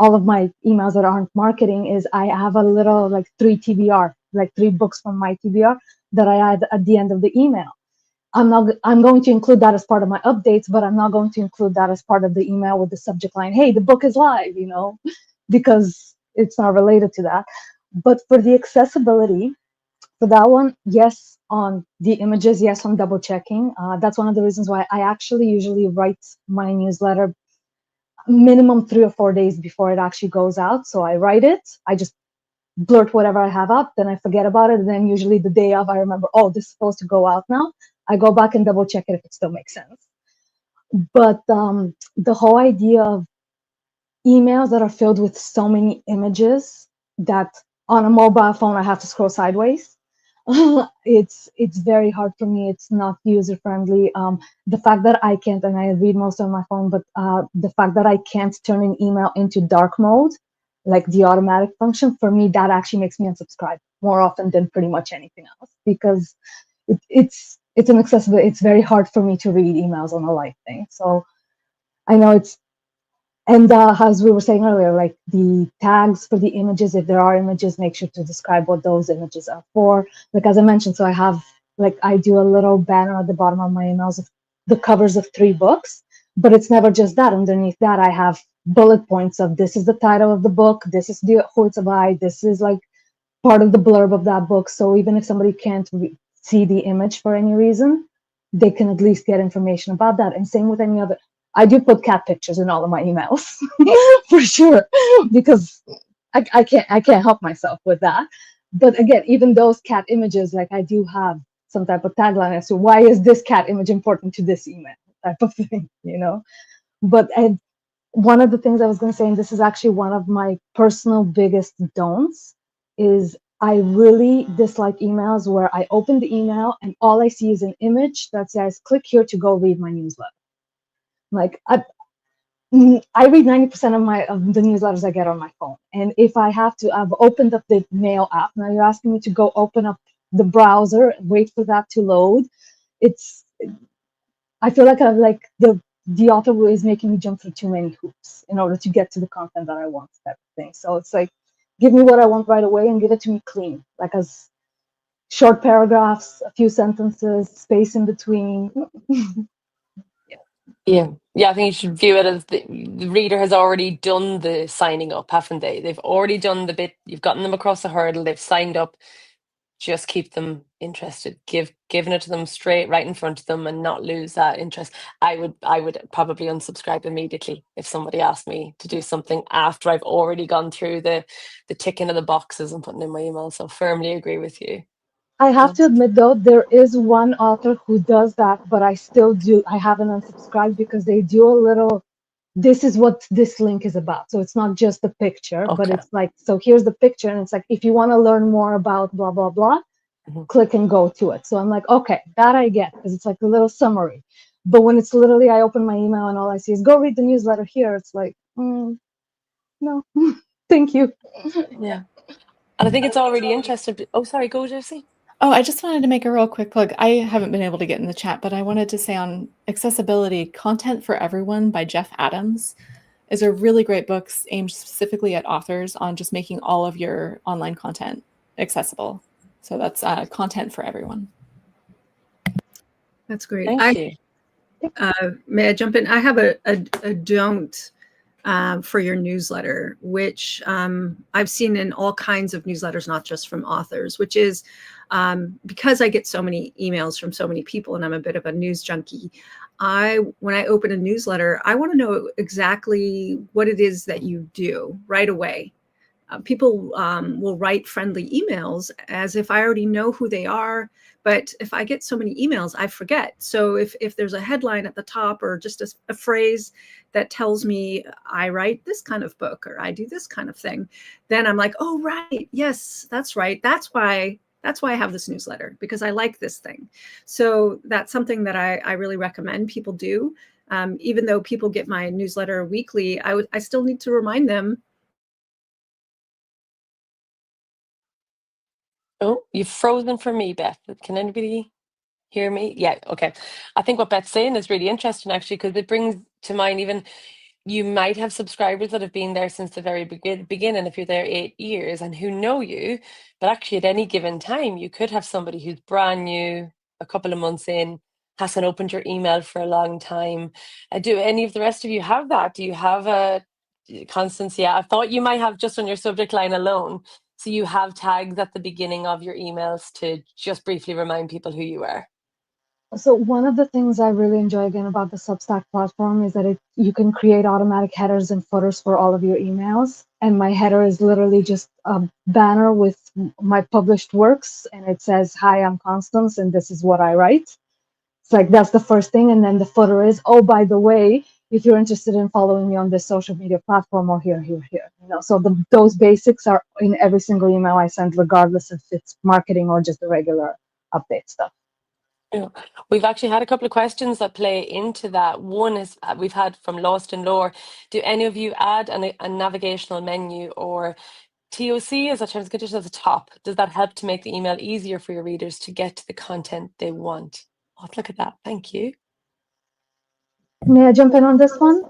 all of my emails that aren't marketing is I have a little like 3 TBR, like 3 books from my TBR that I add at the end of the email. I'm going to include that as part of my updates, but I'm not going to include that as part of the email with the subject line, hey, the book is live, because it's not related to that. But for the accessibility, for that one, yes, on the images, yes, on double checking. That's one of the reasons why I actually usually write my newsletter minimum 3 or 4 days before it actually goes out. So I write it, I just blurt whatever I have up, then I forget about it, and then usually the day of I remember, oh, this is supposed to go out now. I go back and double check it if it still makes sense. But the whole idea of emails that are filled with so many images that on a mobile phone I have to scroll sideways, it's very hard for me. It's not user friendly. The fact that I can't, and I read most on my phone, but the fact that I can't turn an email into dark mode, like the automatic function, for me, that actually makes me unsubscribe more often than pretty much anything else, because it's inaccessible. It's very hard for me to read emails on a live thing. So I know it's, and as we were saying earlier, like the tags for the images, if there are images, make sure to describe what those images are for. Like, as I mentioned, so I do a little banner at the bottom of my emails of the covers of 3 books, but it's never just that. Underneath that, I have bullet points of this is the title of the book, this is who it's by, this is like part of the blurb of that book. So even if somebody can't see the image for any reason, they can at least get information about that. And same with any other. I do put cat pictures in all of my emails for sure, because I can't help myself with that. But again, even those cat images, like I do have some type of tagline as to why is this cat image important to this email type of thing, But one of the things I was going to say, and this is actually one of my personal biggest don'ts, is I really dislike emails where I open the email and all I see is an image that says, click here to go read my newsletter. Like, I read 90% of the newsletters I get on my phone. And if I have to, I've opened up the mail app. Now you're asking me to go open up the browser, wait for that to load. I feel like the author is making me jump through too many hoops in order to get to the content that I want, type of thing. So it's like, give me what I want right away and give it to me clean, like as short paragraphs, a few sentences, space in between. Yeah, I think you should view it as the reader has already done the signing up, haven't they? They've already done the bit. You've gotten them across the hurdle. They've signed up. Just keep them interested. Giving it to them straight right in front of them, and not lose that interest. I would probably unsubscribe immediately if somebody asked me to do something after I've already gone through the ticking of the boxes and putting in my email. So firmly agree with you. I have to admit though, there is one author who does that, but I still do. I haven't unsubscribed because they do a little, this is what this link is about. So it's not just the picture, but Okay. it's like, so here's the picture, and it's like, if you want to learn more about blah, blah, blah, Mhm. click and go to it. So I'm like, okay, that I get, because it's like a little summary. But when it's literally, I open my email and all I see is go read the newsletter here, it's like, no, thank you. Yeah. And I think it's all really interesting. Oh, sorry, go, Josie. Oh, I just wanted to make a real quick plug. I haven't been able to get in the chat, but I wanted to say on accessibility, Content for Everyone by Jeff Adams is a really great book aimed specifically at authors on just making all of your online content accessible. So that's Content for Everyone. That's great. Thank you. May I jump in? I have a don't for your newsletter, which I've seen in all kinds of newsletters, not just from authors, which is because I get so many emails from so many people and I'm a bit of a news junkie. When I open a newsletter, I want to know exactly what it is that you do right away. People will write friendly emails as if I already know who they are. But if I get so many emails, I forget. So if there's a headline at the top or just a phrase that tells me I write this kind of book or I do this kind of thing, then I'm like, oh, right. Yes, that's right. That's why I have this newsletter, because I like this thing. So that's something that I really recommend people do. Even though people get my newsletter weekly, I still need to remind them. Oh, you've frozen for me, Beth. Can anybody hear me? Yeah, okay. I think what Beth's saying is really interesting, actually, because it brings to mind even you might have subscribers that have been there since the very beginning, if you're there 8 years and who know you, but actually at any given time, you could have somebody who's brand new, a couple of months in, hasn't opened your email for a long time. Do any of the rest of you have that? Do you have a Constance? Yeah, I thought you might have just on your subject line alone. So you have tags at the beginning of your emails to just briefly remind people who you are. So one of the things I really enjoy again about the Substack platform is that you can create automatic headers and footers for all of your emails. And my header is literally just a banner with my published works, and it says, "Hi, I'm Constance, and this is what I write." It's like that's the first thing, and then the footer is, "Oh, by the way, if you're interested in following me on this social media platform or here. You know, so those basics are in every single email I send, regardless if it's marketing or just the regular update stuff. Yeah. We've actually had a couple of questions that play into that. One is we've had from Lost in Lore. Do any of you add a navigational menu or TOC as a terms and conditions at the top? Does that help to make the email easier for your readers to get to the content they want? Oh, look at that. Thank you. May I jump in on this one?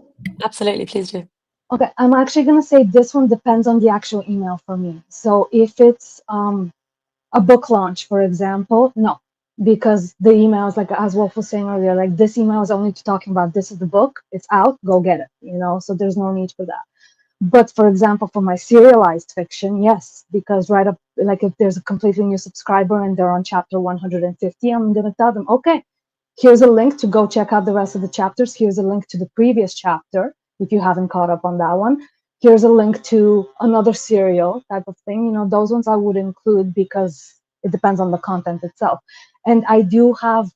Absolutely, please do. Okay, I'm actually going to say this one depends on the actual email for me. So if it's a book launch, for example, no, because the email is like, as Wolf was saying earlier, like this email is only talking about this is the book, it's out, go get it, you know, so there's no need for that. But for example, for my serialized fiction, yes, because right up, like if there's a completely new subscriber and they're on chapter 150, I'm going to tell them, okay, here's a link to go check out the rest of the chapters. Here's a link to the previous chapter if you haven't caught up on that one. Here's a link to another serial type of thing. You know, those ones I would include because it depends on the content itself. And I do have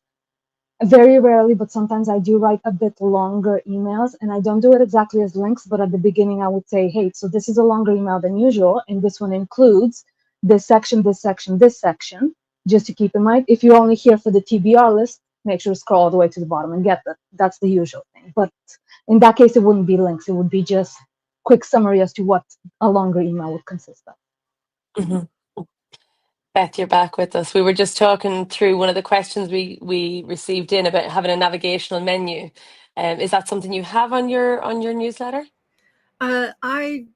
very rarely, but sometimes I do write a bit longer emails, and I don't do it exactly as links, but at the beginning I would say, hey, so this is a longer email than usual, and this one includes this section, this section, this section, just to keep in mind. If you're only here for the TBR list, make sure to scroll all the way to the bottom and get that. That's the usual thing. But in that case, it wouldn't be links. It would be just quick summary as to what a longer email would consist of. Mm-hmm. Beth, you're back with us. We were just talking through one of the questions we received in about having a navigational menu. Is that something you have on your newsletter? I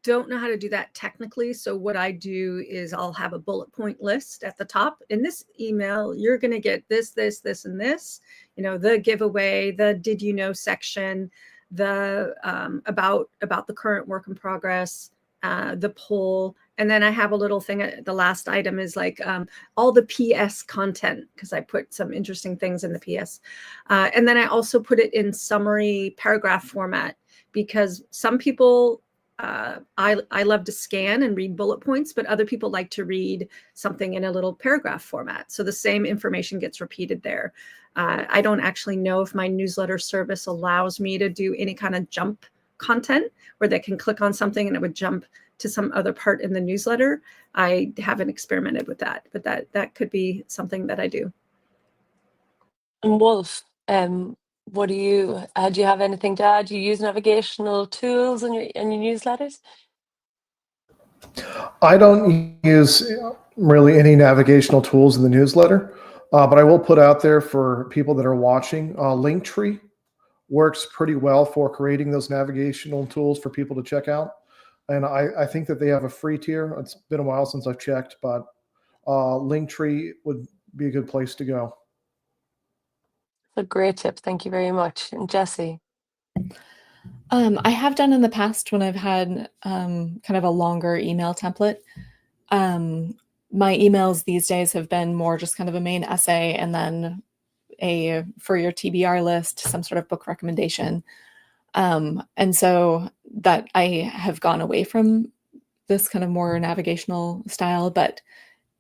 don't know how to do that technically. So what I do is I'll have a bullet point list at the top. In this email, you're going to get this, this, this, and this. You know, the giveaway, the did you know section, the about the current work in progress, the poll. And then I have a little thing, the last item is like all the PS content, because I put some interesting things in the PS. And then I also put it in summary paragraph format, because some people I love to scan and read bullet points, but other people like to read something in a little paragraph format. So the same information gets repeated there. I don't actually know if my newsletter service allows me to do any kind of jump content where they can click on something and it would jump to some other part in the newsletter. I haven't experimented with that, but that could be something that I do. And Wolf, what do you have anything to add? Do you use navigational tools in your newsletters? I don't use really any navigational tools in the newsletter, but I will put out there for people that are watching, Linktree works pretty well for creating those navigational tools for people to check out. And I think that they have a free tier. It's been a while since I've checked, but Linktree would be a good place to go. A great tip. Thank you very much. And Jessie? I have done in the past when I've had kind of a longer email template. My emails these days have been more just kind of a main essay and then for your TBR list, some sort of book recommendation. And so that I have gone away from this kind of more navigational style, but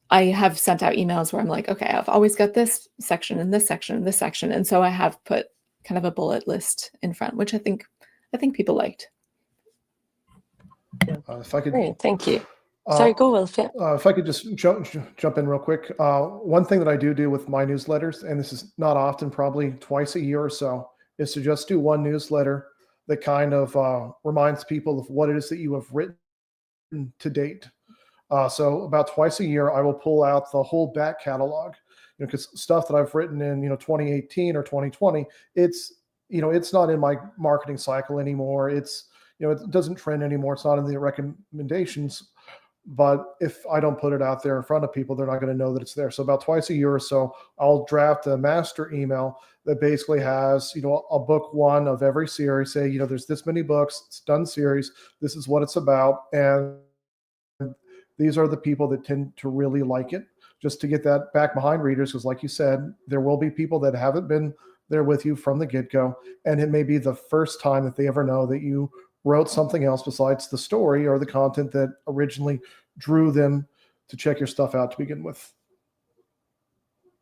I have sent out emails where I'm like, okay, I've always got this section and this section and this section. And so I have put kind of a bullet list in front, which I think people liked. If I could, great, thank you. Sorry, go Wolf. Yeah. If I could just jump in real quick. One thing that I do with my newsletters, and this is not often, probably twice a year or so, is to just do one newsletter that kind of reminds people of what it is that you have written to date. So about twice a year, I will pull out the whole back catalog, because stuff that I've written in 2018 or 2020, it's not in my marketing cycle anymore. It's it doesn't trend anymore. It's not in the recommendations. But if I don't put it out there in front of people, they're not going to know that it's there. So about twice a year or so, I'll draft a master email that basically has, a book one of every series. Say, there's this many books, it's done series. This is what it's about. And these are the people that tend to really like it, just to get that back behind readers. Because like you said, there will be people that haven't been there with you from the get-go. And it may be the first time that they ever know that you wrote something else besides the story or the content that originally drew them to check your stuff out to begin with.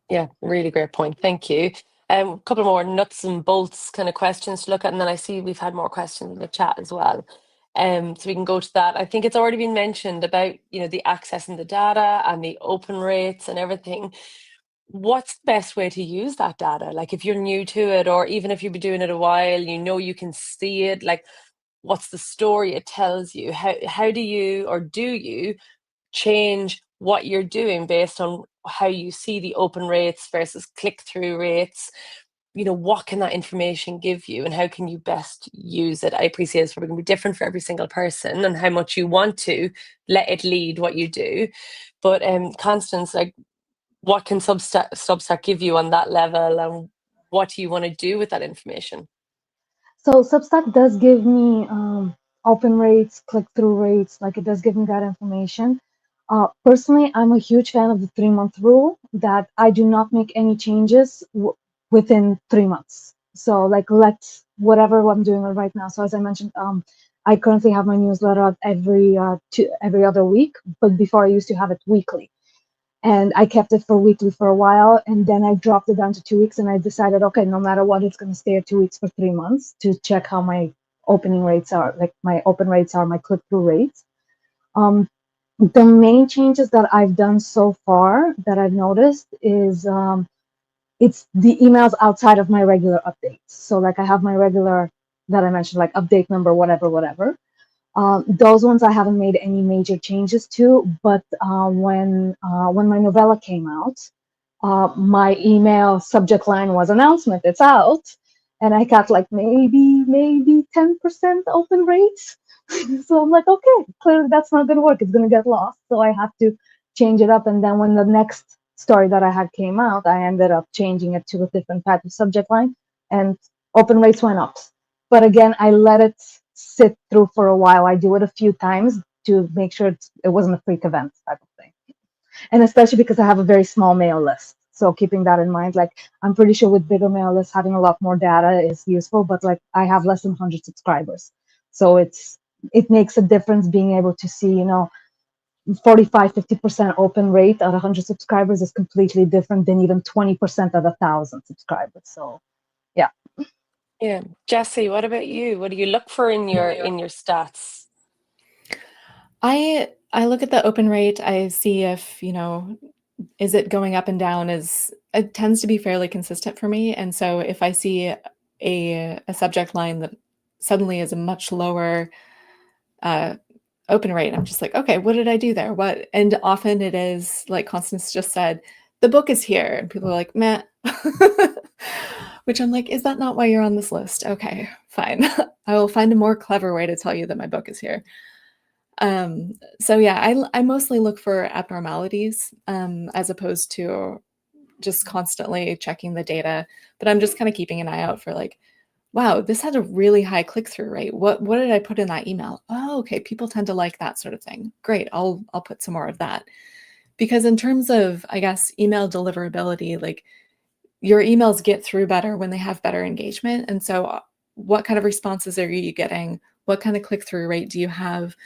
Yeah, really great point. Thank you. A couple more nuts and bolts kind of questions to look at, and then I see we've had more questions in the chat as well. So we can go to that. I think it's already been mentioned about the accessing the data and the open rates and everything. What's the best way to use that data? Like if you're new to it, or even if you've been doing it a while, you can see it. Like, what's the story it tells you? How do you change what you're doing based on how you see the open rates versus click-through rates? What can that information give you, and how can you best use it? I appreciate it's probably going to be different for every single person and how much you want to let it lead what you do. But Constance, like, what can Substack give you on that level, and what do you want to do with that information? So Substack does give me open rates, click-through rates, like it does give me that information. Personally, I'm a huge fan of the 3-month rule, that I do not make any changes within 3 months. So like whatever I'm doing right now. So as I mentioned, I currently have my newsletter out every other week, but before I used to have it weekly. And I kept it for weekly for a while, and then I dropped it down to 2 weeks, and I decided, okay, no matter what, it's going to stay at 2 weeks for 3 months to check how my opening rates are, like my open rates are, my click-through rates. The main changes that I've done so far that I've noticed is it's the emails outside of my regular updates. So like I have my regular that I mentioned, like update number, whatever. Those ones I haven't made any major changes to, but when my novella came out, my email subject line was announcement, it's out, and I got like maybe 10% open rates. So I'm like, okay, clearly that's not gonna work, it's gonna get lost. So I had to change it up, and then when the next story that I had came out, I ended up changing it to a different type of subject line, and open rates went up. But again, I let it sit through for a while. I do it a few times to make sure it wasn't a freak event type of thing. And especially because I have a very small mail list. So keeping that in mind, like I'm pretty sure with bigger mail lists, having a lot more data is useful, but like I have less than 100 subscribers. So it's it makes a difference being able to see, 45-50% open rate at 100 subscribers is completely different than even 20% at 1,000 subscribers. So yeah. Yeah. Jesse, what about you? What do you look for in your stats? I look at the open rate. I see if, is it going up and down? It tends to be fairly consistent for me. And so if I see a subject line that suddenly is a much lower open rate, I'm just like, okay, what did I do there? What? And often it is, like Constance just said, the book is here. And people are like, meh. Which I'm like, is that not why you're on this list? Okay, fine. I will find a more clever way to tell you that my book is here. So yeah, I mostly look for abnormalities as opposed to just constantly checking the data, but I'm just kind of keeping an eye out for like, wow, this had a really high click-through rate. What did I put in that email? Oh, okay, people tend to like that sort of thing. Great, I'll put some more of that. Because in terms of, I guess, email deliverability, like your emails get through better when they have better engagement. And so what kind of responses are you getting? What kind of click-through rate do you have?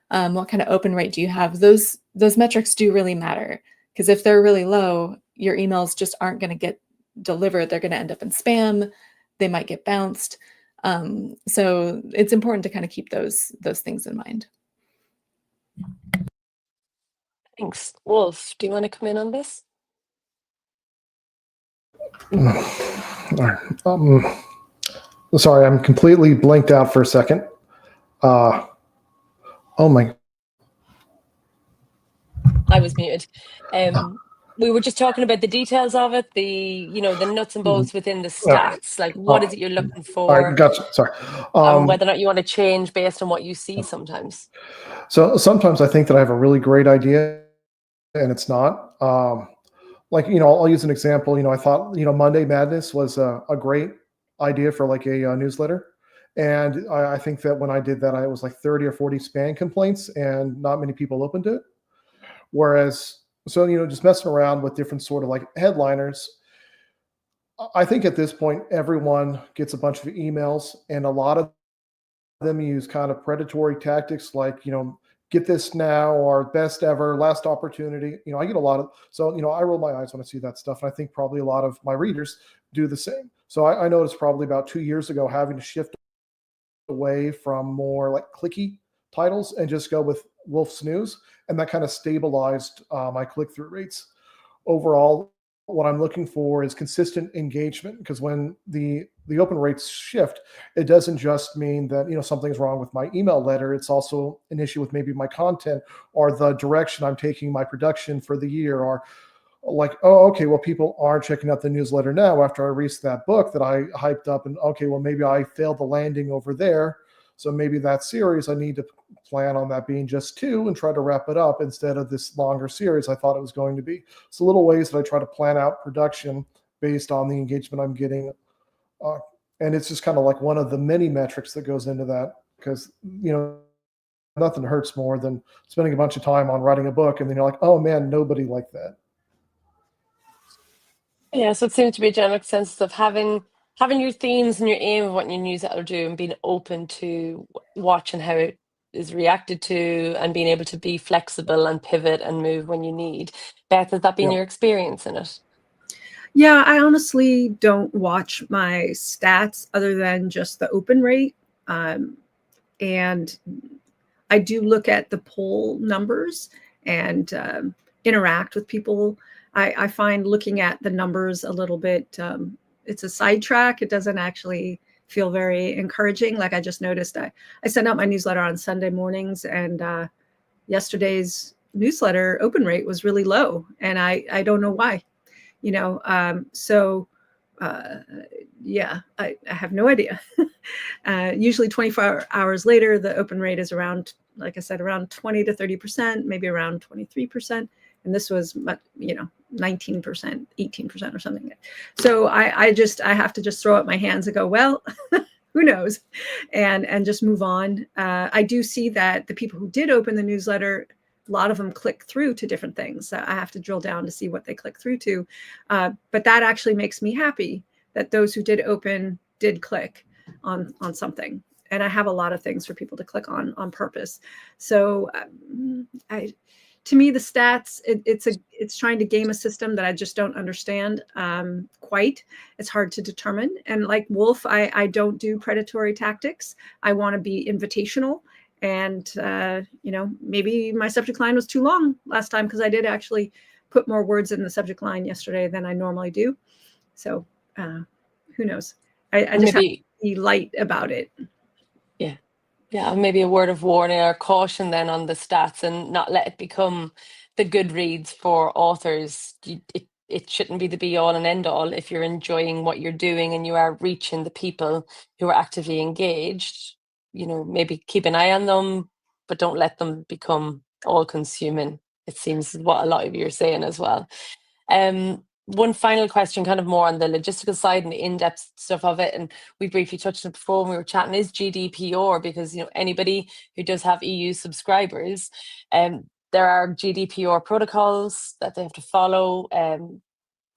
What kind of open rate do you have? Those metrics do really matter, because if they're really low, your emails just aren't going to get delivered. They're going to end up in spam. They might get bounced. So it's important to kind of keep those things in mind. Thanks. Wolf, do you want to come in on this? Sorry, I'm completely blanked out for a second. Oh my. I was muted. We were just talking about the details of it, the nuts and bolts within the stats. Like, what is it you're looking for? All right, gotcha. Sorry. Whether or not you want to change based on what you see sometimes. So sometimes I think that I have a really great idea, and it's not. I'll use an example. I thought Monday Madness was a great idea for like a newsletter, and I think that when I did that, I was like 30 or 40 spam complaints, and not many people opened it. Whereas, just messing around with different sort of like headliners, I think at this point, everyone gets a bunch of emails, and a lot of them use kind of predatory tactics like, get this now, or best ever, last opportunity. I get a lot of, I roll my eyes when I see that stuff. And I think probably a lot of my readers do the same. So I noticed probably about 2 years ago having to shift away from more like clicky titles and just go with Wolf's News. And that kind of stabilized my click-through rates. Overall, what I'm looking for is consistent engagement, because when the open rates shift, it doesn't just mean that something's wrong with my email letter. It's also an issue with maybe my content or the direction I'm taking my production for the year, or like, oh, okay, well, people aren't checking out the newsletter now after I released that book that I hyped up, and okay, well, maybe I failed the landing over there. So maybe that series, I need to plan on that being just 2 and try to wrap it up instead of this longer series I thought it was going to be. So little ways that I try to plan out production based on the engagement I'm getting. And it's just kind of like one of the many metrics that goes into that, because, nothing hurts more than spending a bunch of time on writing a book and then you're like, oh man, nobody liked that. Yeah, so it seems to be a general sense of having your themes and your aim of what your newsletter will do, and being open to watching how it is reacted to, and being able to be flexible and pivot and move when you need. Beth, has that been your experience in it? Yeah, I honestly don't watch my stats other than just the open rate. And I do look at the poll numbers and interact with people. I find looking at the numbers a little bit, it's a sidetrack. It doesn't actually feel very encouraging. Like I just noticed I send out my newsletter on Sunday mornings, and yesterday's newsletter open rate was really low. And I don't know why, yeah, I have no idea. Usually 24 hours later, the open rate is around, like I said, around 20 to 30%, maybe around 23%. And this was, 19%, 18% or something. So I have to just throw up my hands and go, well, who knows, and just move on. I do see that the people who did open the newsletter, a lot of them click through to different things. I have to drill down to see what they click through to. But that actually makes me happy that those who did open did click on something. and I have a lot of things for people to click on purpose. So to me, the stats, it's trying to game a system that I just don't understand quite. It's hard to determine. And like Wolf, I don't do predatory tactics. I want to be invitational. And, maybe my subject line was too long last time, because I did actually put more words in the subject line yesterday than I normally do. So who knows? I just have to be light about it. Yeah, maybe a word of warning or caution then on the stats, and not let it become the Goodreads for authors. It shouldn't be the be all and end all. If you're enjoying what you're doing and you are reaching the people who are actively engaged, maybe keep an eye on them, but don't let them become all consuming. It seems what a lot of you are saying as well. One final question, kind of more on the logistical side and the in-depth stuff of it, and we briefly touched on it before when we were chatting, is GDPR, because anybody who does have EU subscribers, there are GDPR protocols that they have to follow.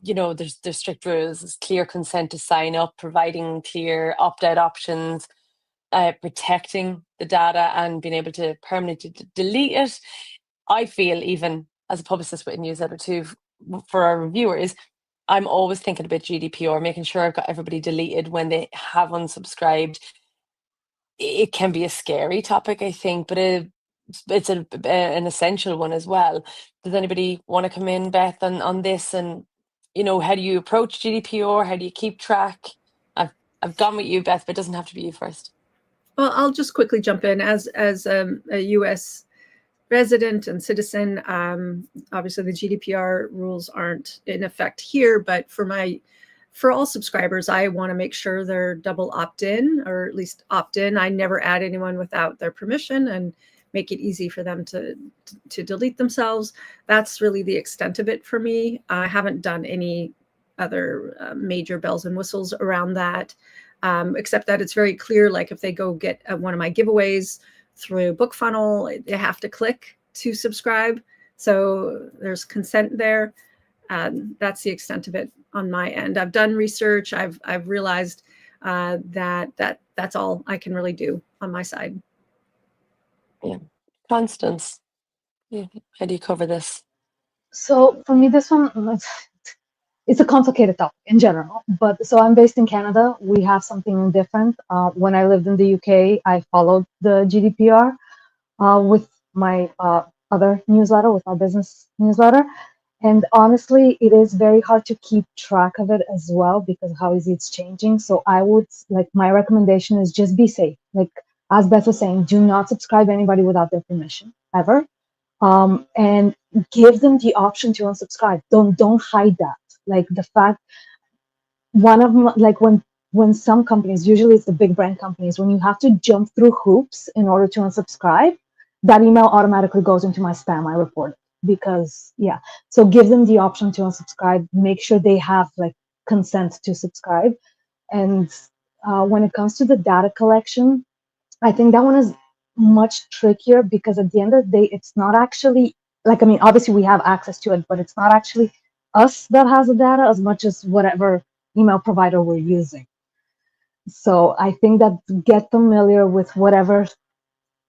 There's strict rules, there's clear consent to sign up, providing clear opt-out options, protecting the data, and being able to permanently delete it. I feel, even as a publicist with a newsletter too, for our reviewers, I'm always thinking about GDPR, making sure I've got everybody deleted when they have unsubscribed. It can be a scary topic, I think, but it's an essential one as well. Does anybody want to come in, Beth, on this? And how do you approach GDPR? How do you keep track? I've gone with you, Beth, but it doesn't have to be you first. Well, I'll just quickly jump in as a U.S. resident and citizen. Obviously, the GDPR rules aren't in effect here, but for all subscribers, I want to make sure they're double opt-in, or at least opt-in. I never add anyone without their permission, and make it easy for them to delete themselves. That's really the extent of it for me. I haven't done any other major bells and whistles around that, except that it's very clear, like if they go get one of my giveaways through BookFunnel, they have to click to subscribe. So there's consent there. That's the extent of it on my end. I've done research. I've realized that's all I can really do on my side. Yeah. Constance, how do you cover this? So for me, this one, it's a complicated topic in general. But so I'm based in Canada. We have something different. When I lived in the UK, I followed the GDPR with my other newsletter, with our business newsletter. And honestly, it is very hard to keep track of it as well, because of how easy it's changing. So I would, my recommendation is just be safe. Like, as Beth was saying, do not subscribe anybody without their permission, ever. And give them the option to unsubscribe. Don't hide that. Like, the fact, one of them, like when some companies, usually it's the big brand companies, when you have to jump through hoops in order to unsubscribe, that email automatically goes into my spam. I report it, because so give them the option to unsubscribe. Make sure they have consent to subscribe. And when it comes to the data collection, I think that one is much trickier, because at the end of the day, it's not actually, obviously we have access to it, but it's not actually us that has the data as much as whatever email provider we're using. So I think that get familiar with whatever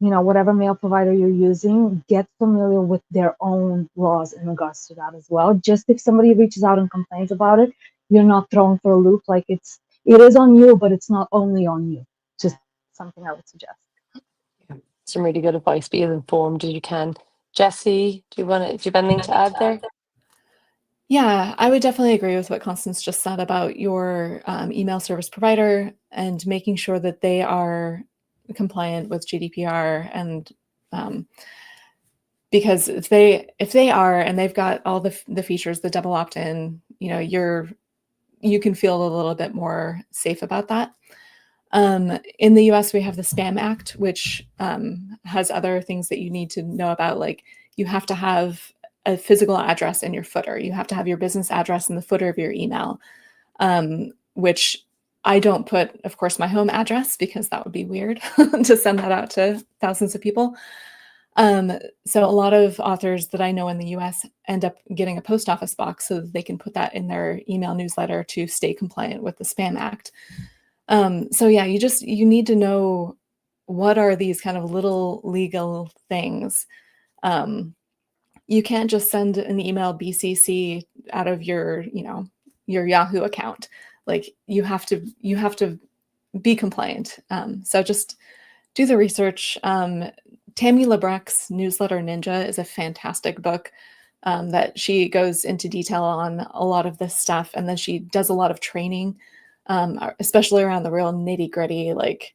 mail provider you're using, get familiar with their own laws in regards to that as well. Just if somebody reaches out and complains about it, you're not thrown for a loop. Like, it is on you, but it's not only on you. Just something I would suggest. Yeah, some really good advice. Be as informed as you can. Jessie, do you have anything to add there? Yeah, I would definitely agree with what Constance just said about your email service provider, and making sure that they are compliant with GDPR. And because if they are, and they've got all the features, the double opt-in, you can feel a little bit more safe about that. In the US, we have the Spam Act, which has other things that you need to know about. Like, you have to have a physical address in your footer. You have to have your business address in the footer of your email, which I don't put, of course, my home address, because that would be weird to send that out to thousands of people. So a lot of authors that I know in the US end up getting a post office box so that they can put that in their email newsletter to stay compliant with the Spam Act. So yeah, you need to know what are these kind of little legal things? You can't just send an email BCC out of your, your Yahoo account. Like you have to be compliant. So just do the research. Tammy Lebrec's Newsletter Ninja is a fantastic book that she goes into detail on a lot of this stuff. And then she does a lot of training, especially around the real nitty-gritty, like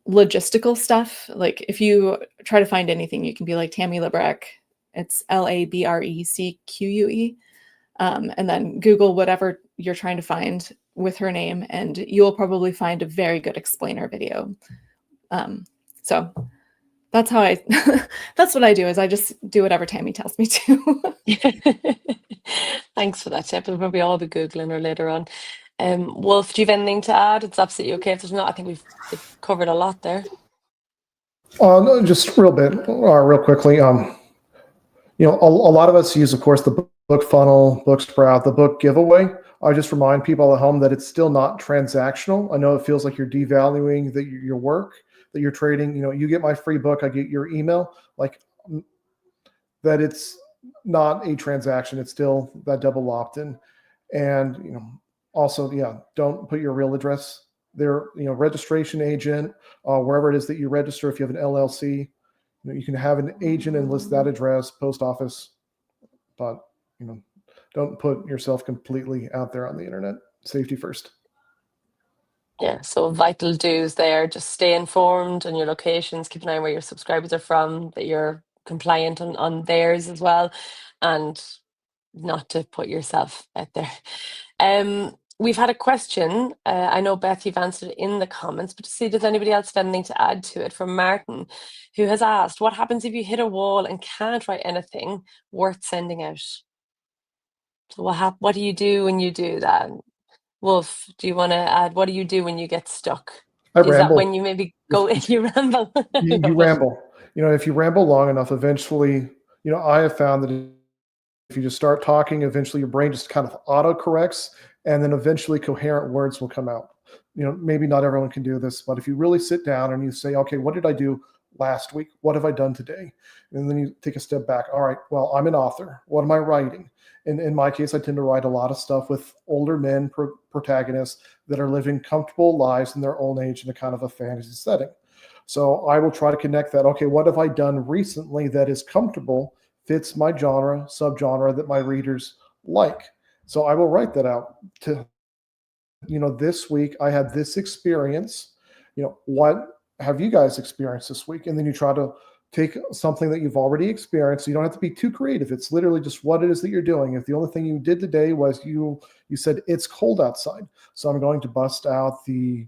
logistical stuff. Like if you try to find anything, you can be like Tammy Lebrec. It's LABRECQUE. And then Google whatever you're trying to find with her name, and you'll probably find a very good explainer video. So that's how that's what I do, is I just do whatever Tammy tells me to. Thanks for that tip. We'll probably all be Googling her later on. Wolf, do you have anything to add? It's absolutely okay if there's not. I think we've covered a lot there. No, just real quickly. A lot of us use, of course, the book funnel, book sprout, the book giveaway. I just remind people at home that it's still not transactional. I know it feels like you're devaluing your work, that you're trading. You get my free book, I get your email. Like that, it's not a transaction. It's still that double opt-in, and also, don't put your real address there. Registration agent, wherever it is that you register. If you have an LLC, you can have an agent and list that address, post office, but don't put yourself completely out there on the internet. Safety first. Yeah, so vital do's there. Just stay informed on your locations, keep an eye on where your subscribers are from, that you're compliant on theirs as well, and not to put yourself out there. We've had a question. I know, Beth, you've answered it in the comments, but to see, does anybody else have anything to add to it? From Martin, who has asked, what happens if you hit a wall and can't write anything worth sending out? So what do you do when you do that? Wolf, do you want to add, what do you do when you get stuck? I Is ramble. that when you maybe go, you ramble? You ramble. If you ramble long enough, eventually, I have found that if you just start talking, eventually your brain just kind of auto-corrects, and then eventually coherent words will come out. Maybe not everyone can do this, but if you really sit down and you say, okay, what did I do last week? What have I done today? And then you take a step back. All right, well, I'm an author. What am I writing? And in my case, I tend to write a lot of stuff with older men protagonists that are living comfortable lives in their old age in a kind of a fantasy setting. So I will try to connect that. Okay, what have I done recently that is comfortable, fits my genre, subgenre that my readers like? So I will write that out to, this week I had this experience. What have you guys experienced this week? And then you try to take something that you've already experienced. You don't have to be too creative. It's literally just what it is that you're doing. If the only thing you did today was you said it's cold outside, so I'm going to bust out the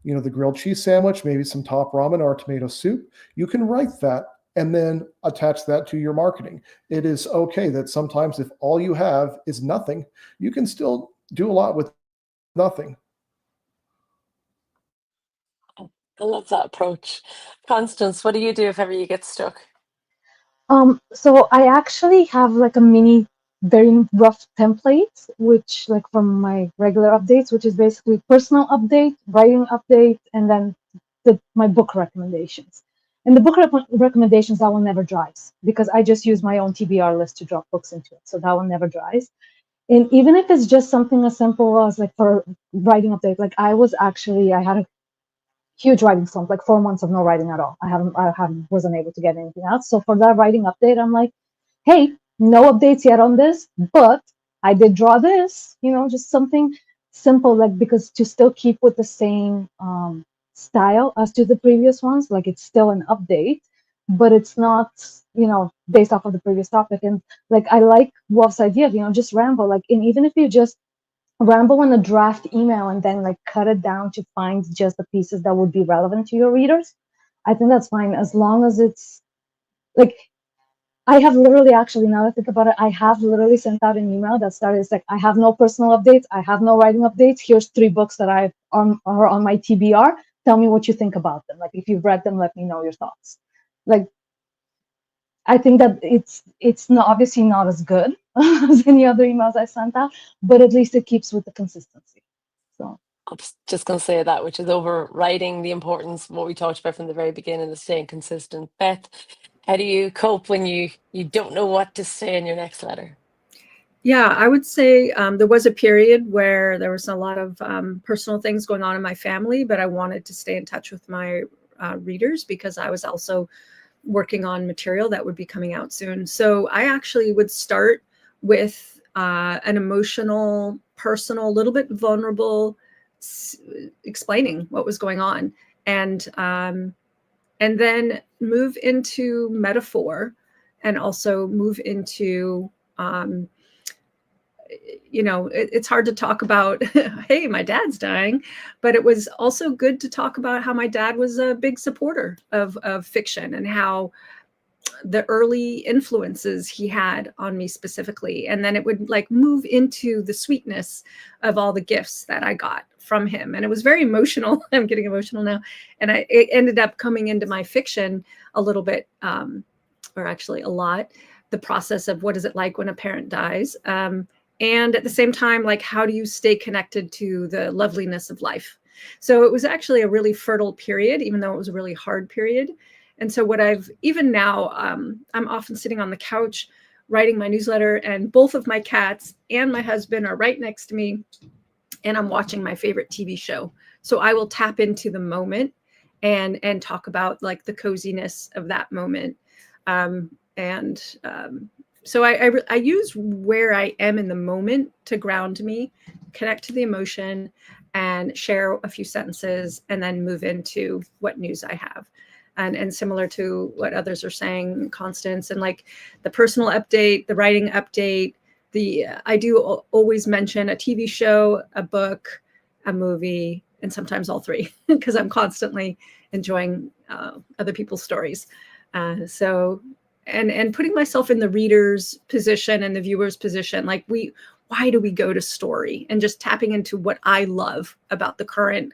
grilled cheese sandwich, maybe some top ramen or tomato soup. You can write that and then attach that to your marketing. It is okay that sometimes if all you have is nothing, you can still do a lot with nothing. I love that approach. Constance, what do you do if ever you get stuck? So I actually have like a mini, very rough template, which like from my regular updates, which is basically personal update, writing update, and then my book recommendations. And the book recommendations, that one never dries because I just use my own TBR list to drop books into it. So that one never dries. And even if it's just something as simple as like for writing update, like I had a huge writing slump, like 4 months of no writing at all. Wasn't able to get anything out. So for that writing update, I'm like, hey, no updates yet on this, but I did draw this, just something simple, like, because to still keep with the same style as to the previous ones, like it's still an update, but it's not, based off of the previous topic. And like, I like Wolf's idea of, just ramble, like, and even if you just ramble in a draft email and then like cut it down to find just the pieces that would be relevant to your readers, I think that's fine, as long as it's like, I have literally, actually, now that I think about it, I have literally sent out an email that started, it's like, I have no personal updates, I have no writing updates, here's 3 books that are on my TBR, tell me what you think about them, like if you've read them, let me know your thoughts. Like, I think that it's not, obviously not as good as any other emails I sent out, but at least it keeps with the consistency. So I was just going to say that, which is overriding the importance of what we talked about from the very beginning, of staying consistent. Beth, how do you cope when you don't know what to say in your next letter? Yeah, I would say there was a period where there was a lot of personal things going on in my family, but I wanted to stay in touch with my readers because I was also working on material that would be coming out soon. So I actually would start with an emotional, personal, a little bit vulnerable, explaining what was going on, and then move into metaphor, and also move into it's hard to talk about, hey, my dad's dying, but it was also good to talk about how my dad was a big supporter of fiction and how the early influences he had on me specifically. And then it would like move into the sweetness of all the gifts that I got from him. And it was very emotional. I'm getting emotional now. And it ended up coming into my fiction a little bit, or actually a lot, the process of what is it like when a parent dies. And at the same time, like, how do you stay connected to the loveliness of life? So it was actually a really fertile period, even though it was a really hard period. And so what I've, even now, I'm often sitting on the couch writing my newsletter, and both of my cats and my husband are right next to me, and I'm watching my favorite TV show. So I will tap into the moment and talk about like the coziness of that moment. So I use where I am in the moment to ground me, connect to the emotion, and share a few sentences, and then move into what news I have. And similar to what others are saying, Constance, and like the personal update, the writing update, I do always mention a TV show, a book, a movie, and sometimes all three, because I'm constantly enjoying other people's stories. And putting myself in the reader's position and the viewer's position, like why do we go to story, and just tapping into what I love about the current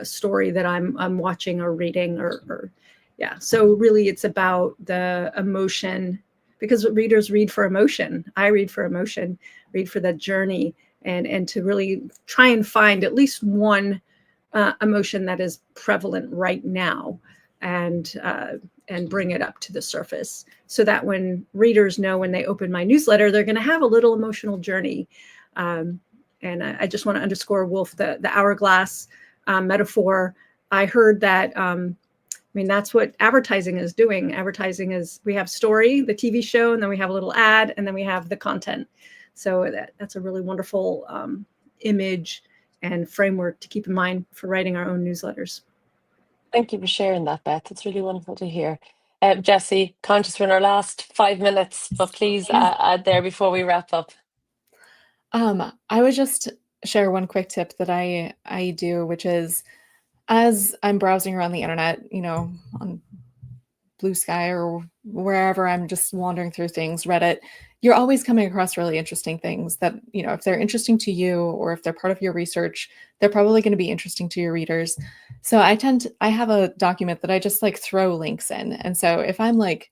story that I'm watching or reading, or yeah. So really it's about the emotion, because readers read for emotion. I read for emotion, read for the journey, and to really try and find at least one emotion that is prevalent right now, and bring it up to the surface, so that when readers know when they open my newsletter, they're going to have a little emotional journey. And I just want to underscore, Wolf, the hourglass metaphor. I heard that, that's what advertising is doing. Advertising is, we have story, the TV show, and then we have a little ad, and then we have the content. So that's a really wonderful image and framework to keep in mind for writing our own newsletters. Thank you for sharing that, Beth. It's really wonderful to hear. Jessie, conscious we're in our last 5 minutes, but please add there before we wrap up. I would just share one quick tip that I do, which is, as I'm browsing around the internet, on Blue Sky or wherever I'm just wandering through things, Reddit, you're always coming across really interesting things that, if they're interesting to you or if they're part of your research, they're probably going to be interesting to your readers. So I have a document that I just like throw links in. And so if I'm like,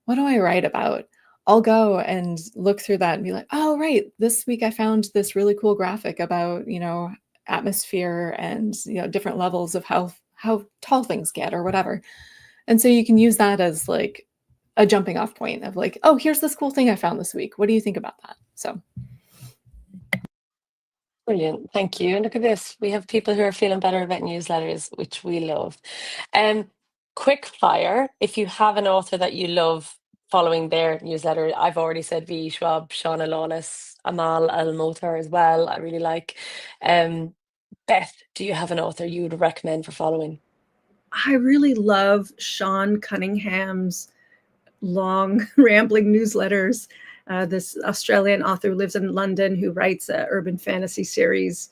what do I write about? I'll go and look through that and be like, oh, right, this week I found this really cool graphic about, atmosphere and, different levels of how tall things get or whatever. And so you can use that as like a jumping off point of like, oh, here's this cool thing I found this week. What do you think about that? So. Brilliant. Thank you. And look at this. We have people who are feeling better about newsletters, which we love. Quick fire. If you have an author that you love following their newsletter, I've already said V. Schwab, Shauna Lawless, Amal Al-Motar as well. I really like. Beth, do you have an author you would recommend for following? I really love Sean Cunningham's long rambling newsletters. This Australian author who lives in London, who writes an urban fantasy series.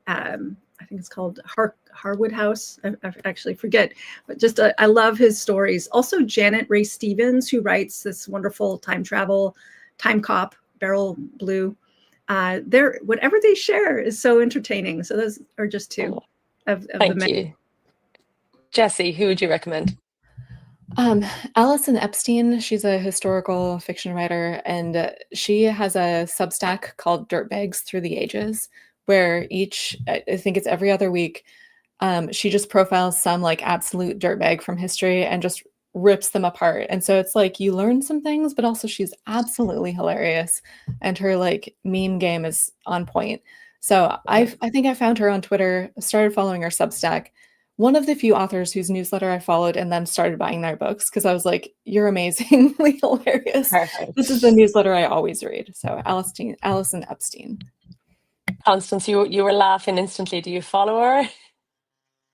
I think it's called Harwood House. I actually forget, but just I love his stories. Also, Janet Ray Stevens, who writes this wonderful time travel, Time Cop, Beryl Blue. Whatever they share is so entertaining. So those are just two of the many. Thank you. Jessie, who would you recommend? Alison Epstein, she's a historical fiction writer, and she has a Substack called Dirtbags Through the Ages, where I think it's every other week, she just profiles some like absolute dirtbag from history and just rips them apart. And so it's like you learn some things, but also she's absolutely hilarious, and her like meme game is on point. So I think I found her on Twitter, started following her Substack. One of the few authors whose newsletter I followed and then started buying their books because I was like, you're amazingly hilarious. Perfect. This is the newsletter I always read. So Alison Epstein. Constance, you were laughing instantly. Do you follow her?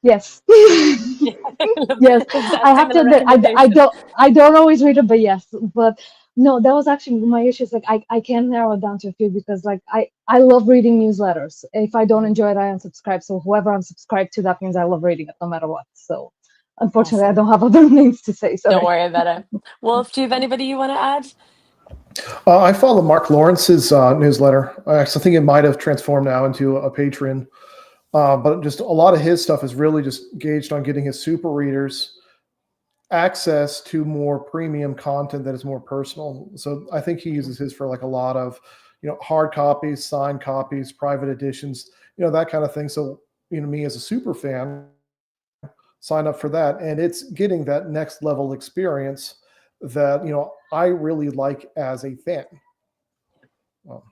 Yes. Yes, I have to admit, I don't always read it, but yes. But no, that was actually my issue. Is like I can't narrow it down to a few because like I love reading newsletters. If I don't enjoy it, I unsubscribe. So whoever I'm subscribed to, that means I love reading it no matter what. So unfortunately, Awesome. I don't have other things to say. Sorry. Don't worry about it. Wolf, do you have anybody you want to add? I follow Mark Lawrence's newsletter. I actually think it might have transformed now into a Patreon. But just a lot of his stuff is really just gauged on getting his super readers access to more premium content that is more personal. So I think he uses his for like a lot of, hard copies, signed copies, private editions, that kind of thing. So, me as a super fan, sign up for that. And it's getting that next level experience that, I really like as a fan.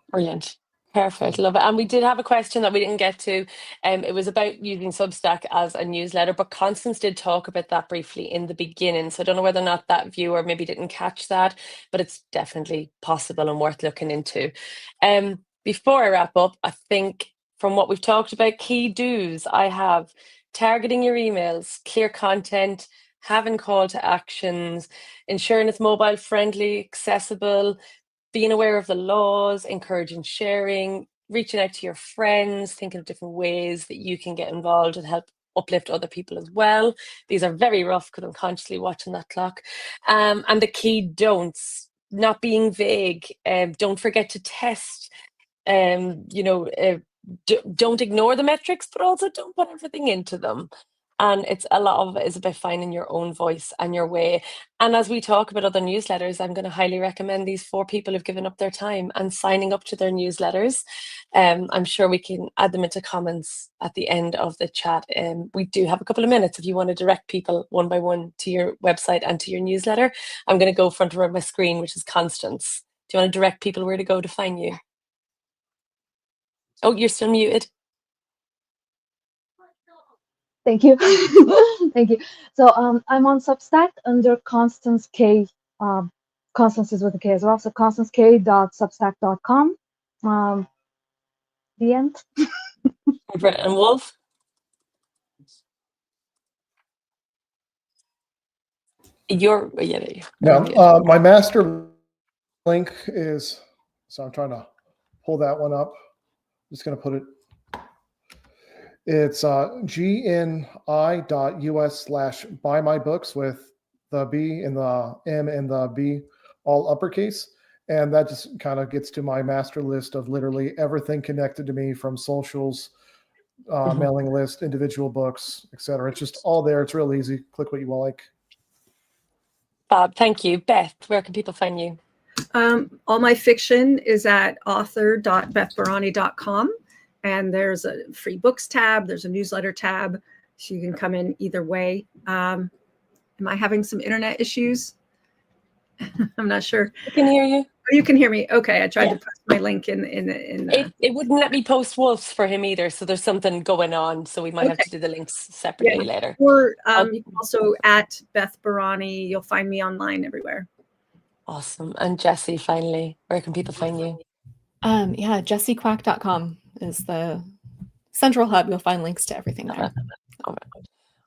Brilliant. Perfect. Love it. And we did have a question that we didn't get to. It was about using Substack as a newsletter, but Constance did talk about that briefly in the beginning. So I don't know whether or not that viewer maybe didn't catch that, but it's definitely possible and worth looking into. Before I wrap up, I think from what we've talked about, key do's I have targeting your emails, clear content, having call to actions, ensuring it's mobile friendly, accessible, being aware of the laws, encouraging sharing, reaching out to your friends, thinking of different ways that you can get involved and help uplift other people as well. These are very rough because I'm consciously watching that clock. And the key don'ts, not being vague. Don't forget to test. Don't ignore the metrics, but also don't put everything into them. And it's a lot of it is about finding your own voice and your way. And as we talk about other newsletters, I'm going to highly recommend these 4 people who've given up their time and signing up to their newsletters. I'm sure we can add them into comments at the end of the chat. We do have a couple of minutes if you want to direct people one by one to your website and to your newsletter. I'm going to go front of my screen, which is Constance. Do you want to direct people where to go to find you? Oh, you're still muted. Thank you. Thank you. So I'm on Substack under Constance K. Constance is with a K as well. So constancek.substack.com. The end. And Wolf? My master link is, so I'm trying to pull that one up. I'm just going to put it. It's gni.us/buy-my-books with the B and the M and the B all uppercase. And that just kind of gets to my master list of literally everything connected to me, from socials, mailing list, individual books, etc. It's just all there. It's real easy. Click what you like. Bob, thank you. Beth, where can people find you? All my fiction is at author.bethbarani.com. And there's a free books tab. There's a newsletter tab. So you can come in either way. Am I having some internet issues? I'm not sure. I can hear you. Oh, you can hear me. Okay. I tried to post my link in It wouldn't let me post Wolf's for him either. So there's something going on. So we might have to do the links separately later. Or you can also at Beth Barani. You'll find me online everywhere. Awesome. And Jessie, finally, where can people find you? JessieQuack.com is the central hub. You'll find links to everything there.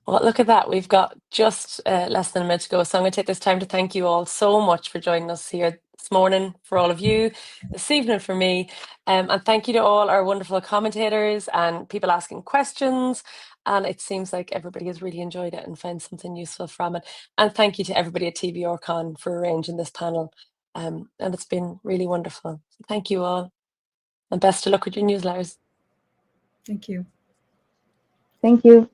Well, look at that. We've got just less than a minute to go. So I'm going to take this time to thank you all so much for joining us here this morning, for all of you, this evening for me. And thank you to all our wonderful commentators and people asking questions. And it seems like everybody has really enjoyed it and found something useful from it. And thank you to everybody at TBRCon for arranging this panel. And it's been really wonderful. Thank you all. And best of luck with your newsletters. Thank you. Thank you.